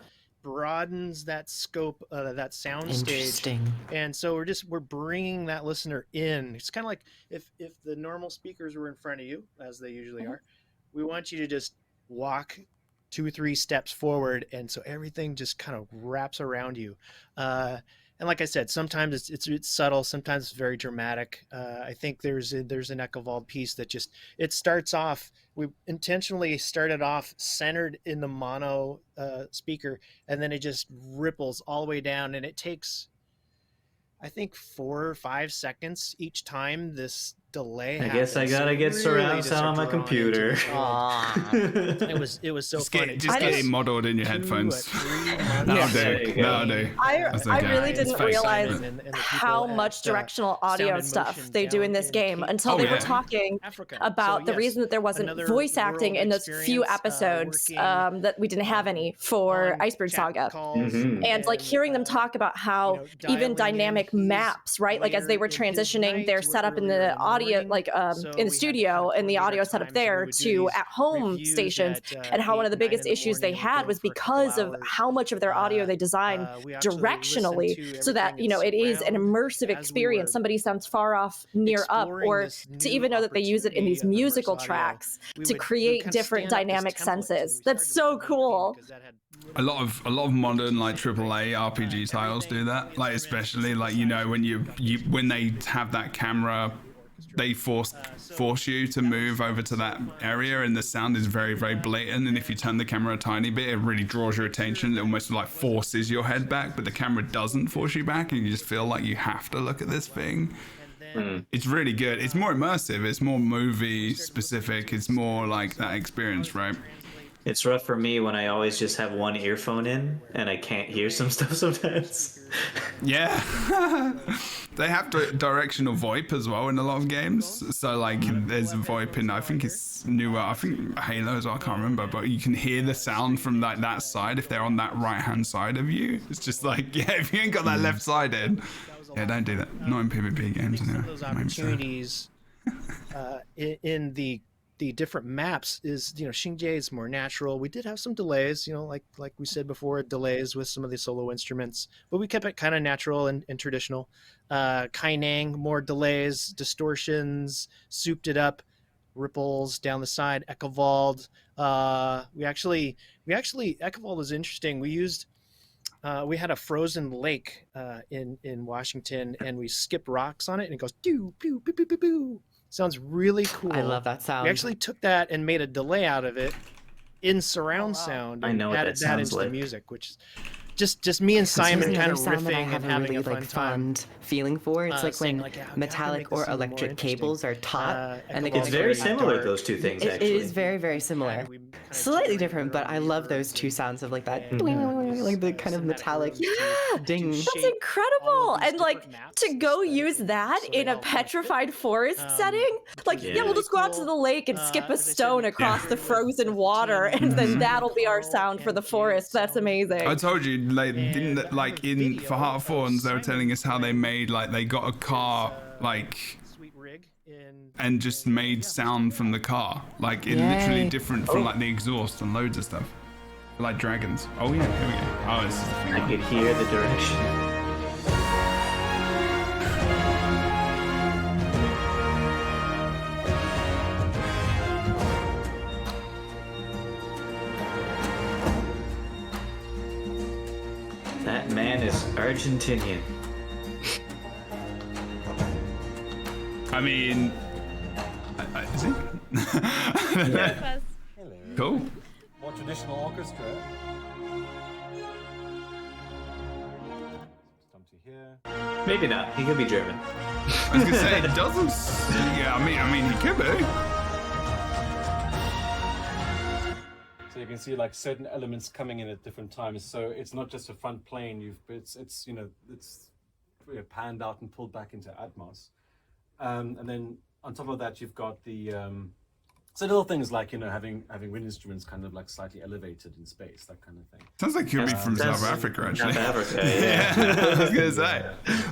B: Broadens that scope, that sound stage. And so we're bringing that listener in. It's kind of like if the normal speakers were in front of you, as they usually are, we want you to just walk 2-3 steps forward, and so everything just kind of wraps around you. And like I said, sometimes it's subtle, sometimes it's very dramatic. I think there's an Echovald piece that it starts off. We intentionally started off centered in the mono speaker, and then it just ripples all the way down, and it takes, I think, 4 or 5 seconds each time this delay.
F: I guess I gotta get surround sound on my computer.
B: It was so funny.
C: Just get it modeled in your headphones. That'll do.
G: I really didn't realize how much directional audio stuff they do in this game until they were talking about the reason that there wasn't voice acting in those few episodes that we didn't have any for Iceberg Saga. And like hearing them talk about how even dynamic maps, right? Like as they were transitioning their setup in the audio, like in the studio and the audio setup there to at home stations, and how one of the biggest issues they had was because of how much of their audio they designed directionally, so that it is an immersive experience. Somebody sounds far off, near up, or to even know that they use it in these musical tracks to create different dynamic senses. That's so cool.
C: A lot of modern like AAA RPG titles do that. Like especially like when they have that camera, they force you to move over to that area, and the sound is very, very blatant. And if you turn the camera a tiny bit, it really draws your attention. It almost like forces your head back, but the camera doesn't force you back, and you just feel like you have to look at this thing. It's really good. It's more immersive. It's more movie specific. It's more like that experience, right?
F: It's rough for me when I always just have one earphone in and I can't hear some stuff sometimes.
C: Yeah. They have directional VoIP as well in a lot of games. So like there's a VoIP in, I think it's newer, I think Halo as well, I can't remember, but you can hear the sound from like that side if they're on that right hand side of you. It's just like, yeah, if you ain't got that left side in, yeah, don't do that. Not in PvP games anyway.
B: Those opportunities in the different maps is, Xingje is more natural. We did have some delays, like we said before, delays with some of the solo instruments, but we kept it kind of natural and traditional. Kaineng, more delays, distortions, souped it up, ripples down the side. Ekavald, we actually Ekavald was interesting. We used we had a frozen lake in Washington, and we skipped rocks on it, and it goes doo pew pew pew pew pew. Sounds really cool.
E: I love that sound.
B: We actually took that and made a delay out of it in surround sound and added that into the music, which is just me and Simon kind of riffing and having a fun time.
E: Feeling for it's like when metallic or electric cables are taut, and they
F: it's very similar, those two things.
E: It is very, very similar. Slightly different, but I love those two sounds of like that, like the kind of metallic ding.
G: That's incredible. And like to go use that in a petrified forest setting, like we'll just go out to the lake and skip a stone across the frozen water, and then that'll be our sound for the forest. That's amazing.
C: I told you, like, didn't like in for Heart of Thorns, they were telling us how they made like they got a car like and just made sound from the car, like it literally different from like the exhaust and loads of stuff, like dragons. Oh yeah, here we go. Oh, this is the thing.
F: I could hear the direction. That man is Argentinian.
C: I mean, is he?
F: Yeah.
C: Cool.
J: More traditional orchestra. Come to here.
F: Maybe not. He could be German.
C: I was gonna say it doesn't. Yeah, I mean, he could be.
J: So you can see like certain elements coming in at different times. So it's not just a front plane. It's panned out and pulled back into Atmos. And then on top of that, you've got the so little things like having wind instruments kind of like slightly elevated in space, that kind of thing.
C: Sounds like he'll be from South Africa, actually.
F: South Africa, yeah.
C: I was gonna say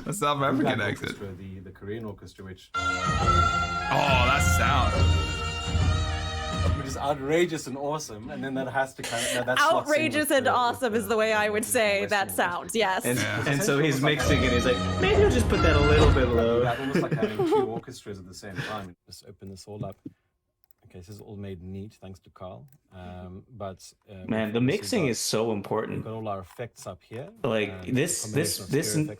C: a South African accent.
J: The Korean orchestra, which
C: that sound.
J: Which is outrageous and awesome, and then that has to kind of that's
G: outrageous and awesome is the way I would say that sounds. Yes.
F: And so he's mixing, and he's like, maybe I'll just put that a little bit low.
J: Almost like having two orchestras at the same time. Just open this all up. Okay, this is all made neat thanks to Carl.
F: Man, the mixing is so important.
J: We've got all our effects up here.
F: Like this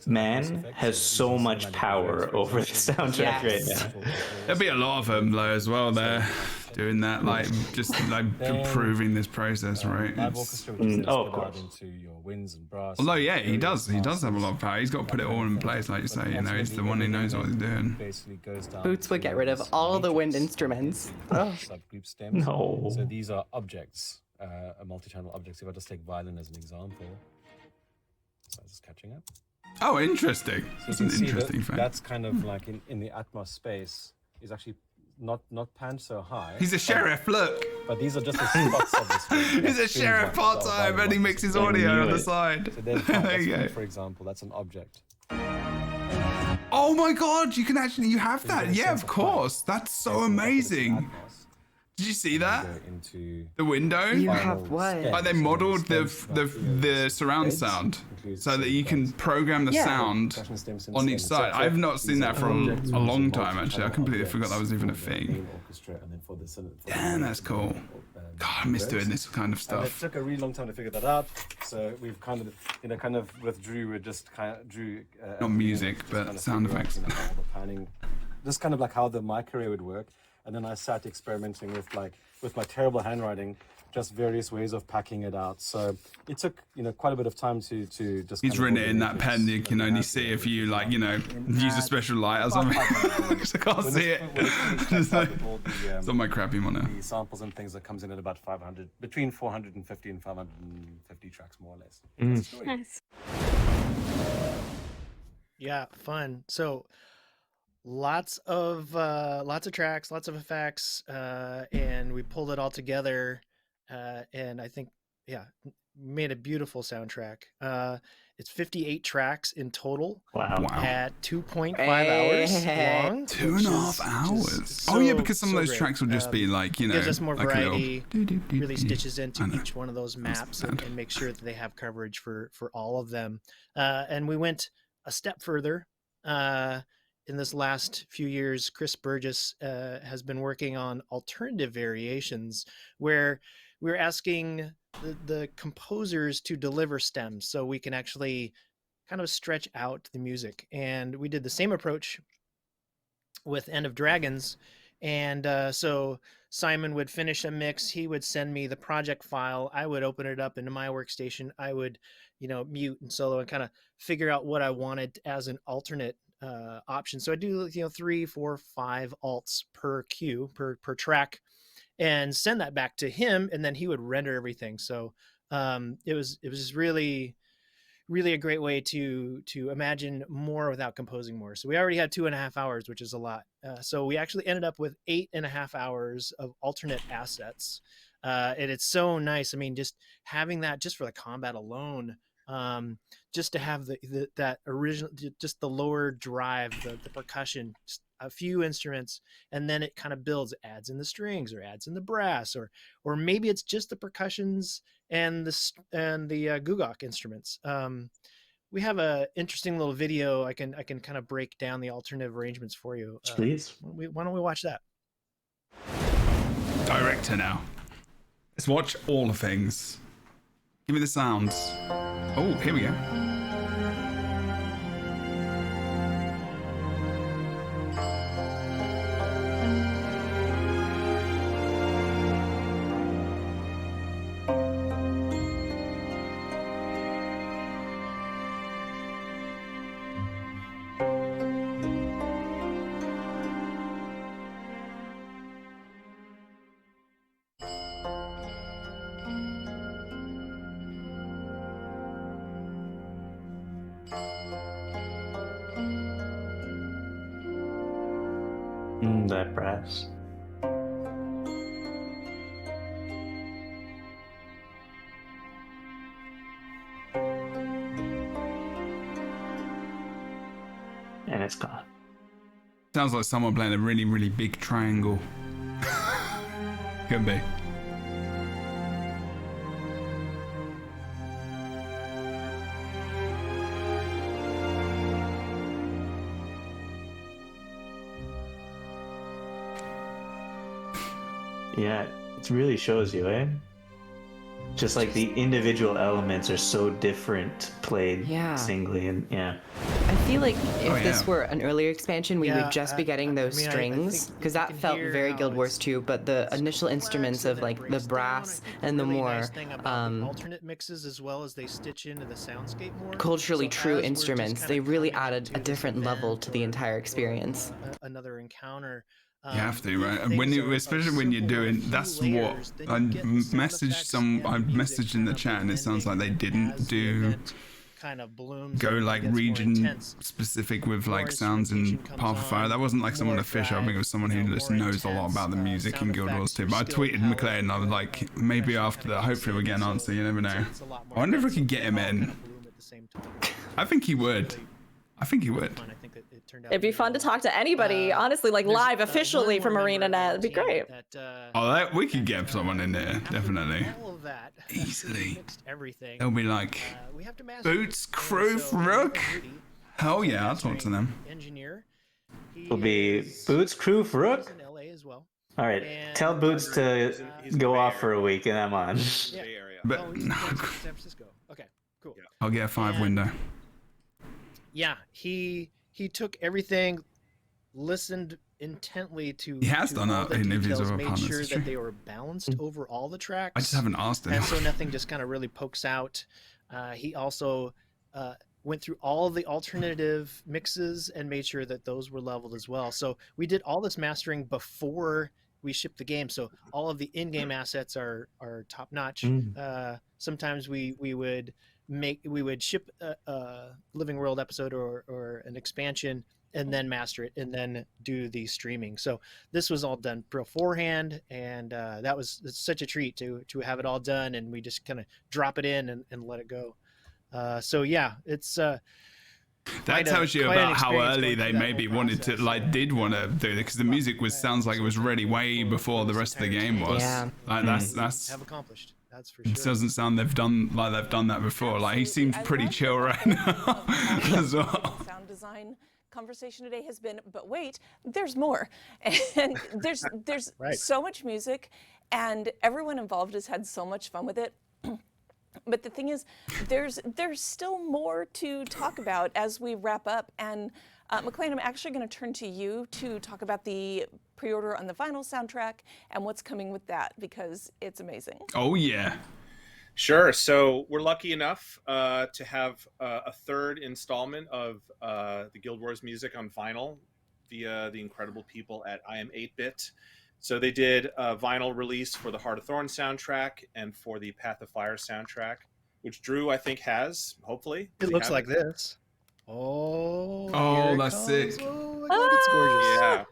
F: man has so much power over the soundtrack right now.
C: There'll be a lot of them though as well there, doing that, like just like improving this process, right?
F: Of course.
C: Although yeah, he does have a lot of power. He's got to put it all in place, like you say. He's the one who knows what he's doing.
E: Boots would get rid of all the wind instruments.
J: Subgroup stems.
F: No.
J: So these are objects, multi-channel objects. If I just take violin as an example, so I'm just catching up.
C: Oh, interesting. That's an interesting fact.
J: That's kind of like in the Atmos space is actually not panned so high.
C: He's a sheriff, look.
J: But these are just the spots of the screen.
C: He's a sheriff part-time and he mixes audio on the side.
J: So there you go. For example, that's an object.
C: Oh my god, you have that. Yeah, of course. That's so amazing. Did you see that?
J: Go into
C: The window?
E: You have what?
C: Like they modeled the surround sound so that you can program the sound on each side. I've not seen that for a long time, actually. I completely forgot that was even a thing. Damn, that's cool. God, I miss doing this kind of
J: It
C: stuff.
J: took a really long time to figure that out. So we've kind of withdrew. We just kind of drew.
C: Not music, but
J: kind of
C: sound
J: figure out,
C: effects.
J: how the panning, just kind of like how my career would work. And then I sat experimenting with my terrible handwriting, just various ways of packing it out. So it took quite a bit of time to just.
C: He's written it in that pen. You can only see if you use a special light or something. Because I can't see it. It's on my crappy monitor.
J: The samples and things that comes in at about 500, between 450 and 550 tracks, more or less.
G: Nice.
B: Yeah, fun. So lots of tracks, lots of effects, and we pulled it all together, and I think made a beautiful soundtrack. It's 58 tracks in total.
F: Wow.
B: At 2.5 hours long.
C: 2.5 hours. Oh yeah, because some of those tracks will just be
B: gives us more
C: like
B: variety. Really
C: stitches
B: stitches into each one of those maps and make sure that they have coverage for all of them. And we went a step further. In this last few years, Chris Burgess has been working on alternative variations where we're asking the composers to deliver stems so we can actually kind of stretch out the music. And we did the same approach with End of Dragons. And so Simon would finish a mix. He would send me the project file. I would open it up into my workstation. I would, mute and solo and kind of figure out what I wanted as an alternate option. So I do 3, 4, 5 alts per cue per track, and send that back to him, and then he would render everything. So it was just really a great way to imagine more without composing more. So we already had 2.5 hours, which is a lot. So we actually ended up with 8.5 hours of alternate assets, and it's so nice. I mean, just having that just for the combat alone. Just to have that original, just the lower drive, the percussion, just a few instruments, and then it kind of builds, adds in the strings or adds in the brass, or maybe it's just the percussions and the gugok instruments. We have a interesting little video. I can kind of break down the alternative arrangements for you.
F: Please.
B: Why don't we watch that?
C: Director now. Let's watch all the things. Give me the sounds. Oh, here we go.
F: That brass. And it's gone.
C: Sounds like someone playing a really, really big triangle. Could be.
F: Yeah, it really shows you, eh? Just like the individual elements are so different played singly, and
E: I feel like if this were an earlier expansion, we would just be getting those strings, because that felt very Guild Wars 2. But the initial instruments of like the brass and the more
B: alternate mixes, as well as they stitch into the soundscape more
E: culturally true instruments, they really added a different level to the entire experience.
B: Another encounter.
C: You have to, right? And when you, especially when you're doing, that's what I messaged in the chat, and it sounds like they didn't do go like region specific with like sounds in Path of Fire. That wasn't like someone official. I think it was someone who just knows a lot about the music in Guild Wars 2. But I tweeted McLean, and I was like, maybe after that, hopefully we'll get an answer. You never know. I wonder if we can get him in. I think he would. I think he would.
B: fun. I think that it turned out.
G: It'd be fun to talk to anybody, honestly, like
B: there's,
G: live
B: one
G: officially
B: more
G: from
B: member of
G: ArenaNet.
B: our
G: It'd be
B: team
G: great.
C: We could get someone in there,
B: after
C: definitely.
B: All of that,
C: Easily.
B: mixed everything.
C: They'll be like,
B: We have to master
C: Boots,
B: it.
C: Kroof,
B: So,
C: Rook.
B: Rudy,
C: Hell yeah, I'll talk to them.
B: engineer.
F: It'll be Boots, Kroof, Rook.
B: In LA as well.
F: All right,
B: And,
F: tell Boots to
A: he's in
F: go
A: the Bay
F: off for a
A: Area.
F: week and I'm on.
B: Yeah.
A: Bay Area.
C: But
B: Oh, he's in San Francisco. Okay, cool.
A: Yeah.
C: I'll get a 5 window.
B: Yeah, he took everything, listened intently to.
C: He has
B: to
C: done
B: all the
C: interviews
B: details,
C: with
B: made
C: partners,
B: sure
C: it's
B: that
C: true.
B: they were balanced over all the tracks.
C: I just haven't asked him.
B: And so nothing just kind of really pokes out. He also went through all of the alternative mixes and made sure that those were leveled as well. So we did all this mastering before we shipped the game. So all of the in-game assets are top notch. Sometimes we would ship a Living World episode or an expansion and then master it and then do the streaming. So this was all done beforehand, and it's such a treat to have it all done, and we just kind of drop it in and let it go. So yeah, it's
C: That tells you
B: quite an
C: about how
B: experience
C: early
B: going
C: they
B: through that
C: maybe
B: whole
C: wanted to,
B: process.
C: did want to do it, because the music sounds like it was ready way before the rest of the game was.
E: Yeah.
C: Like that's
B: have accomplished. That's for
C: it
B: sure.
C: doesn't sound they've done that before. Like he seems
D: Absolutely. I
C: pretty
D: love
C: chill
D: that
C: right
D: the
C: now
D: whole
C: as well.
D: sound design conversation today has been, but wait, there's more. And there's
B: Right.
D: so much music, and everyone involved has had so much fun with it. But the thing is, there's still more to talk about as we wrap up. And McLean, I'm actually going to turn to you to talk about the pre-order on the vinyl soundtrack and what's coming with that, because it's amazing.
C: Oh yeah.
A: Sure. So we're lucky enough to have a third installment of the Guild Wars music on vinyl via the incredible people at I Am 8-Bit. So they did a vinyl release for the Heart of Thorn soundtrack and for the Path of Fire soundtrack, which Drew, I think, has, hopefully.
B: It
A: Does he
B: looks
A: have
B: like this. Oh,
C: Oh,
B: here it
C: that's
B: comes.
C: sick.
B: Oh my God, it's gorgeous.
A: Yeah.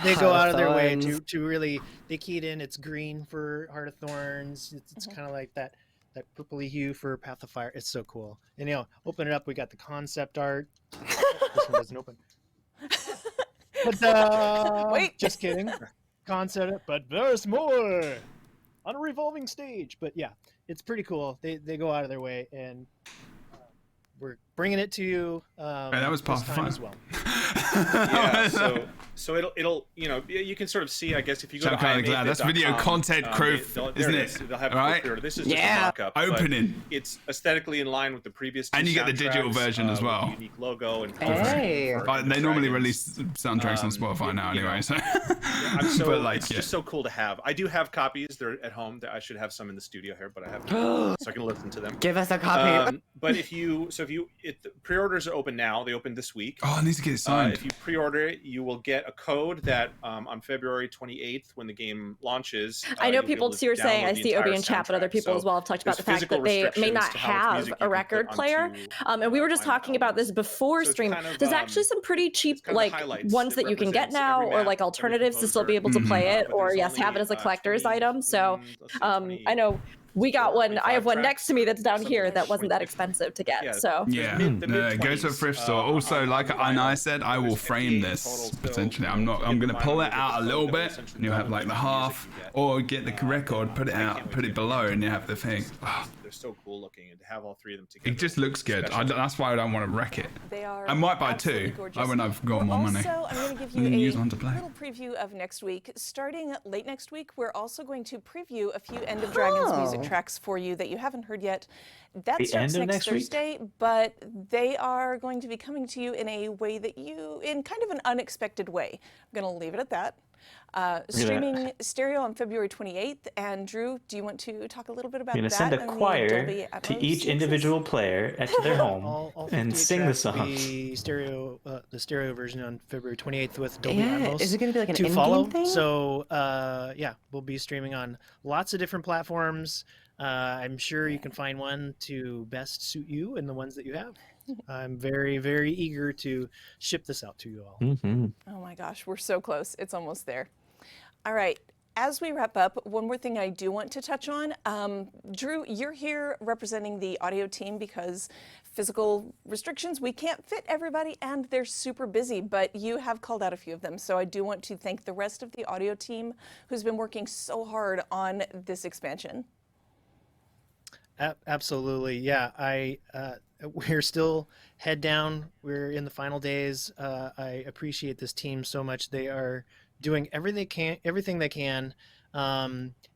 B: They go out of their way
E: Thorns.
B: to really, they keyed in, it's green for Heart of Thorns. It's kind of like that purpley hue for Path of Fire. It's so cool. And open it up, we got the concept art. This one doesn't open. Ta-da!
D: Wait.
B: Just kidding. Concept, but there's more on a revolving stage. But yeah, it's pretty cool. They go out of their way, and we're bringing it to you.
C: That was part
B: this
C: of
B: time
C: fun.
B: as well.
A: Yeah, so it'll you can sort of see, I guess, if you go
C: So I'm
A: to
C: kinda glad. That's video content, Kroof,
A: there
C: isn't
A: it
C: it?
A: is. They'll have
C: All right.
A: pre-order. This is
E: Yeah.
A: just a mock-up, but
C: Opening.
A: it's aesthetically in line with the previous two
C: And you get the digital
A: soundtracks,
C: version as
A: with
C: well.
A: the unique logo and
E: Hey.
C: They normally release soundtracks on Spotify now anyway, so.
A: but
C: it's
A: just so cool to have. I do have copies. They're at home. I should have some in the studio here, but I have so I can listen to them.
E: Give us a copy.
A: But if the pre-orders are open now. They opened this week.
C: Oh, I need to get it signed.
A: If you pre-order it, you will get a code that on February 28th, when the game launches.
G: I know
A: you'll be
G: people
A: able to
G: who are saying,
A: download
G: I
A: the
G: see
A: entire
G: Obi in chat, but other
A: soundtrack.
G: people
A: So
G: as well have talked about
A: there's
G: the fact
A: physical
G: that they may
A: restrictions
G: not
A: to how much
G: have
A: music you
G: a
A: can
G: record
A: put
G: player.
A: onto,
G: And we were just
A: vinyl
G: talking about this
A: albums.
G: before
A: So it's
G: stream.
A: kind of,
G: There's actually some pretty cheap,
A: kind of
G: like,
A: highlights
G: ones that you can get
A: represents
G: now,
A: every
G: or
A: map,
G: like
A: every
G: alternatives to still be able to
A: composer.
G: play it,
A: But
G: or
A: there's
G: yes, have it
A: only,
G: as a collector's
A: 20,
G: item. So
A: let's see,
G: I know we got one. I have one
A: 25
G: next to me that's down
A: something
G: here
A: like
G: that wasn't that
A: 20.
G: expensive to get.
A: Yeah.
G: So
C: Yeah,
A: the
C: go to a
A: mid-20s,
C: thrift store. Also,
A: on
C: like
A: vinyl.
C: I said, I will
A: There's
C: frame
A: 58
C: this
A: total, so
C: potentially. I'm
A: you
C: not.
A: get
C: I'm
A: the
C: gonna
A: vinyl,
C: pull
A: you
C: it
A: get the
C: out a
A: code
C: little
A: that will
C: bit,
A: essentially
C: and you'll have
A: download
C: like the
A: the music
C: half,
A: you get.
C: or get the record, put it out, put it below, and you have the thing. Oh,
A: They're so cool looking, and to have all three of them together.
C: it just looks good. That's why I don't want to wreck it.
D: They are
C: I might buy
D: absolutely
C: two.
D: gorgeous.
C: When I've got more money.
D: Also, I'm going to give
C: And then
D: you
C: use
D: a
C: one to play.
D: little preview of next week. Starting late next week, we're also going to preview a few End of Dragons music tracks for you that you haven't heard yet. That
F: The
D: starts
F: end of
D: next
F: next week?
D: Thursday, but they are going to be coming to you in a way in kind of an unexpected way. I'm going to leave it at that. Streaming stereo on February 28th. And Drew, do you want to talk a little bit about
F: I'm
D: that?
F: gonna send a
D: and the
F: choir
D: Dolby
F: to
D: Atmos
F: each
D: mixes?
F: individual player to their home
B: All
F: and
B: 58
F: sing the
B: tracks will
F: songs.
B: be the stereo version on February 28th with Dolby
E: Yeah,
B: Atmos.
E: is it gonna be like an
B: to
E: in-game
B: follow?
E: thing?
B: So we'll be streaming on lots of different platforms. I'm sure you can find one to best suit you and the ones that you have. I'm very, very eager to ship this out to you all.
F: Mm-hmm.
D: Oh my gosh, we're so close. It's almost there. All right. As we wrap up, one more thing I do want to touch on. Drew, you're here representing the audio team because physical restrictions, we can't fit everybody and they're super busy, but you have called out a few of them. So I do want to thank the rest of the audio team who's been working so hard on this expansion.
B: Absolutely. Yeah, we're still head down. We're in the final days. I appreciate this team so much. They are doing everything they can.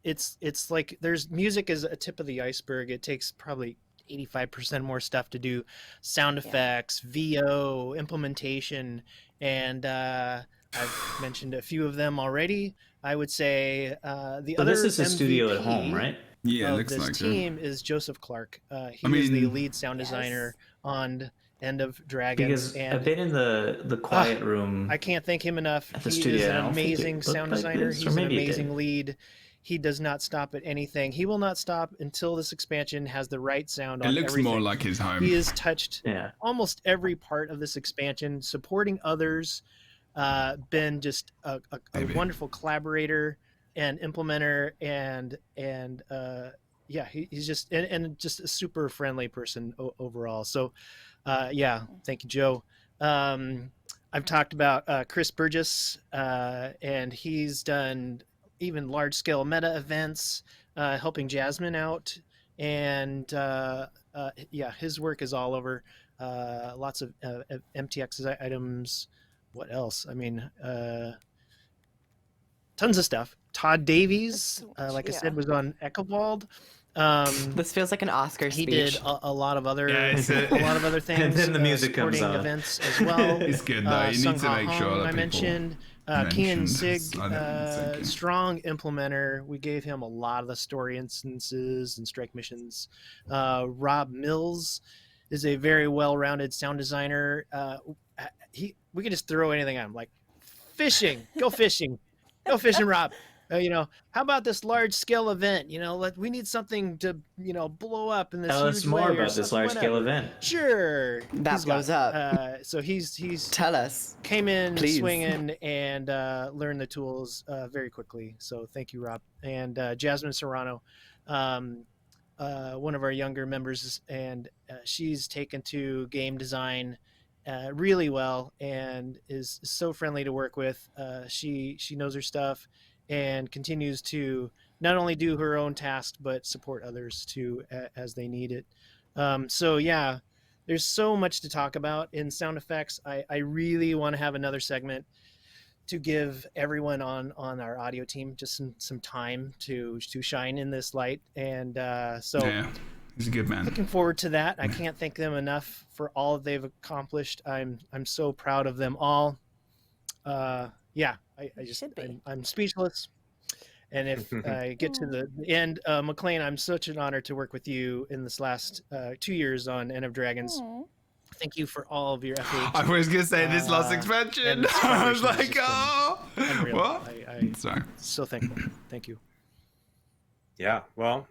B: It's like music is a tip of the iceberg. It takes probably 85% more stuff to do sound effects, VO, implementation, and I've mentioned a few of them already. I would say the other
F: this is a
B: MVP
F: studio at home, right?
C: Yeah, it
B: of
C: looks
B: this
C: like
B: team is Joseph Clark. He is the lead sound designer on End of Dragons.
F: Because I've been in the quiet room.
B: I can't thank him enough.
F: At the
B: He
F: studio.
B: is
F: I
B: an
F: don't think it
B: amazing
F: looked
B: sound
F: like
B: designer.
F: this, or
B: He's an
F: maybe it
B: amazing
F: did.
B: lead. He does not stop at anything. He will not stop until this expansion has the right sound
C: It
B: on
C: looks
B: everything.
C: more like his home.
B: He has touched
F: Yeah.
B: almost every part of this expansion, supporting others, been just a wonderful collaborator and implementer, and yeah, he's just and just a super friendly person overall. So yeah, thank you, Joe. I've talked about Chris Burgess, and he's done even large-scale meta events, helping Jasmine out, and yeah, his work is all over. Lots of MTX items. What else? I mean, tons of stuff. Todd Davies, like I said, was on Echovald.
E: This feels like an Oscar
B: He
E: speech.
B: did a lot of other
C: Yeah,
B: a lot of other things.
F: And then the music comes
B: supporting
F: on.
B: events as well.
C: It's good though. You need to make sure that
B: I
C: people
B: mentioned Keenan Sig,
C: I don't think it.
B: strong implementer. We gave him a lot of the story instances and strike missions. Rob Mills is a very well-rounded sound designer. We can just throw anything at him, like fishing. Go fishing, Rob. How about this large-scale event? We need something to, blow up in this
F: Tell us
B: huge
F: more
B: way or
F: about this large-scale
B: whatever.
F: event.
B: Sure.
E: That
B: He's
E: blows
B: got,
E: up.
B: So he's
E: Tell us.
B: came in
E: Please.
B: swinging and learned the tools very quickly. So thank you, Rob. And Jasmine Serrano, one of our younger members, and she's taken to game design really well and is so friendly to work with. She knows her stuff and continues to not only do her own tasks but support others too as they need it. So yeah, there's so much to talk about in sound effects. I really want to have another segment to give everyone on our audio team just some time to shine in this light. And so
C: Yeah, he's a good man.
B: looking forward to that. I can't thank them enough for all that they've accomplished. I'm so proud of them all. Yeah, I'm speechless. And if I get to the end, McLean, I'm such an honor to work with you in this last 2 years on End of Dragons. Thank you for all of your efforts.
C: I was gonna say this last expansion.
B: and this
C: I was
B: collaboration
C: like,
B: has just been unreal.
C: what?
B: I'm
C: Sorry.
B: so thankful. Thank you.
A: Yeah, well,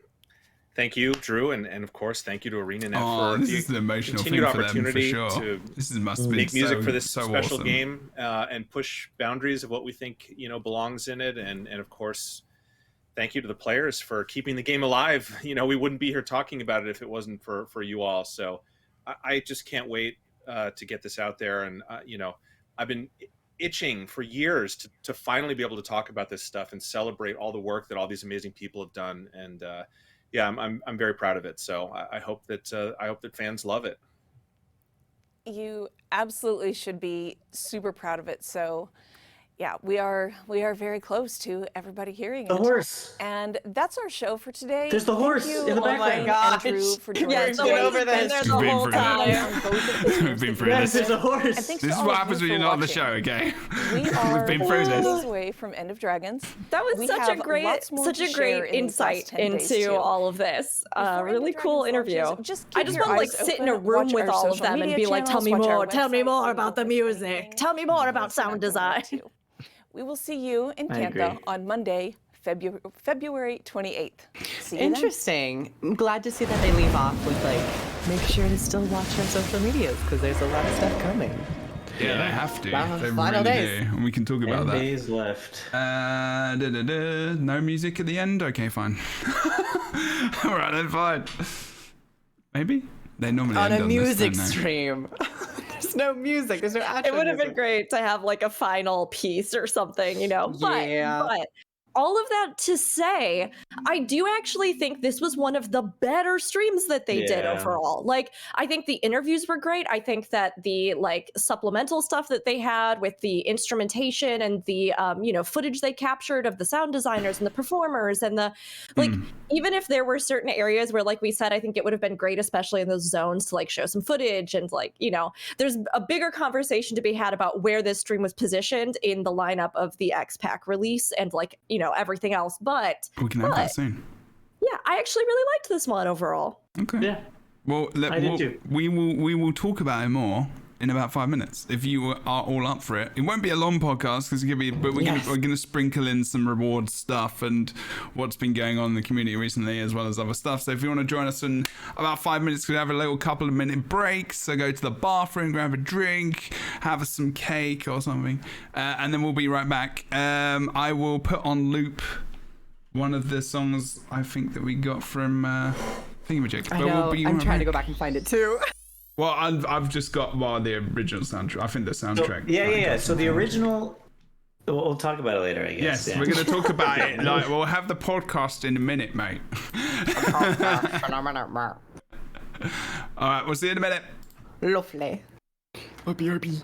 A: thank you, Drew, and of course, thank you to ArenaNet
C: Oh,
A: for
C: this
A: the
C: is an emotional thing
A: continued
C: for them for
A: opportunity
C: sure.
A: to
C: This must be
A: make music
C: so,
A: for this
C: so
A: special
C: awesome.
A: game and push boundaries of what we think belongs in it, and of course, thank you to the players for keeping the game alive. We wouldn't be here talking about it if it wasn't for you all. So I just can't wait to get this out there, and I've been itching for years to finally be able to talk about this stuff and celebrate all the work that all these amazing people have done. And yeah, I'm very proud of it. So I hope that fans love it.
D: You absolutely should be super proud of it. So yeah, we are very close to everybody hearing it.
F: The horse.
D: And that's our show for today.
F: There's the horse
D: Thank you,
F: in the
D: Elaine
F: background.
D: and Drew, for joining
E: Yes,
D: us.
E: get over this.
G: Been there the
C: Been
G: whole
C: through that.
G: time.
D: On both of the
C: We've been through
F: Yes,
C: this.
F: there's a horse.
D: And thanks
C: This
D: to
C: is
D: all
C: what
D: of
C: happens
D: you
C: when you're
D: for
C: not on the
D: watching.
C: show, okay?
D: We are
C: been through
D: 4
C: this.
D: days away from End of Dragons.
G: That was
D: We
G: such a
D: have
G: great,
D: lots more
G: such
D: to
G: a
D: share
G: great
D: in these last
G: insight
D: 10 days,
G: into
D: too.
G: all of this.
D: Before
G: Really
D: End of
G: cool
D: Dragons
G: interview.
D: launches, just
G: I
D: keep
G: just
D: your
G: want to
D: eyes
G: sit in a
D: open,
G: room
D: watch
G: with
D: our
G: all of
D: social
G: them and
D: media
G: be like, tell
D: channels,
G: me
D: watch our
G: more, tell me
D: website,
G: more
D: see
G: about the
D: what we're
G: music,
D: doing.
G: tell me more about sound design.
D: We will see you in
F: I
D: Cantha
F: agree.
D: on Monday, February 28th. See you then.
E: Interesting. I'm glad to see that they leave off with make sure to still watch our social medias because there's a lot of stuff coming.
C: Yeah, they have to.
E: Wow,
C: They
E: final
C: really
E: days.
C: do. And we can talk about
F: 10
C: that.
F: days left.
C: No music at the end? Okay, fine. Alright, then fine. Maybe? They normally
E: On
C: end
E: a
C: on
E: music
C: this, don't they?
E: stream. There's no music. There's no actual
G: It would have been
E: music.
G: great to have like a final piece or something, you know.
E: Yeah.
G: But all of that to say, I do actually think this was one of the better streams that they did
F: Yeah.
G: overall. Like, I think the interviews were great. I think that the like supplemental stuff that they had with the instrumentation and the footage they captured of the sound designers and the performers and the like, even if there were certain areas where, like we said, I think it would have been great, especially in those zones, to like show some footage and like, there's a bigger conversation to be had about where this stream was positioned in the lineup of the X-Pack release and like, everything else. But
C: We can have that soon.
G: yeah, I actually really liked this one overall.
C: Okay.
F: Yeah.
C: Well,
F: I did too.
C: we will talk about it more in about 5 minutes if you are all up for it. It won't be a long podcast because we're gonna sprinkle in some reward stuff and what's been going on in the community recently as well as other stuff. So if you want to join us in about 5 minutes, we're gonna have a little couple of minute break. So go to the bathroom, grab a drink, have some cake or something, and then we'll be right back. I will put on loop one of the songs I think that we got from Thingamajig.
E: I know. I'm trying to go back and find it too.
C: Well, I've just got the original soundtrack. I think the soundtrack.
F: Yeah. So the original. We'll talk about it later, I guess.
C: Yes, we're going to talk about it. Like, we'll have the podcast in a minute, mate. All right, we'll see you in a minute.
E: Lovely. RB.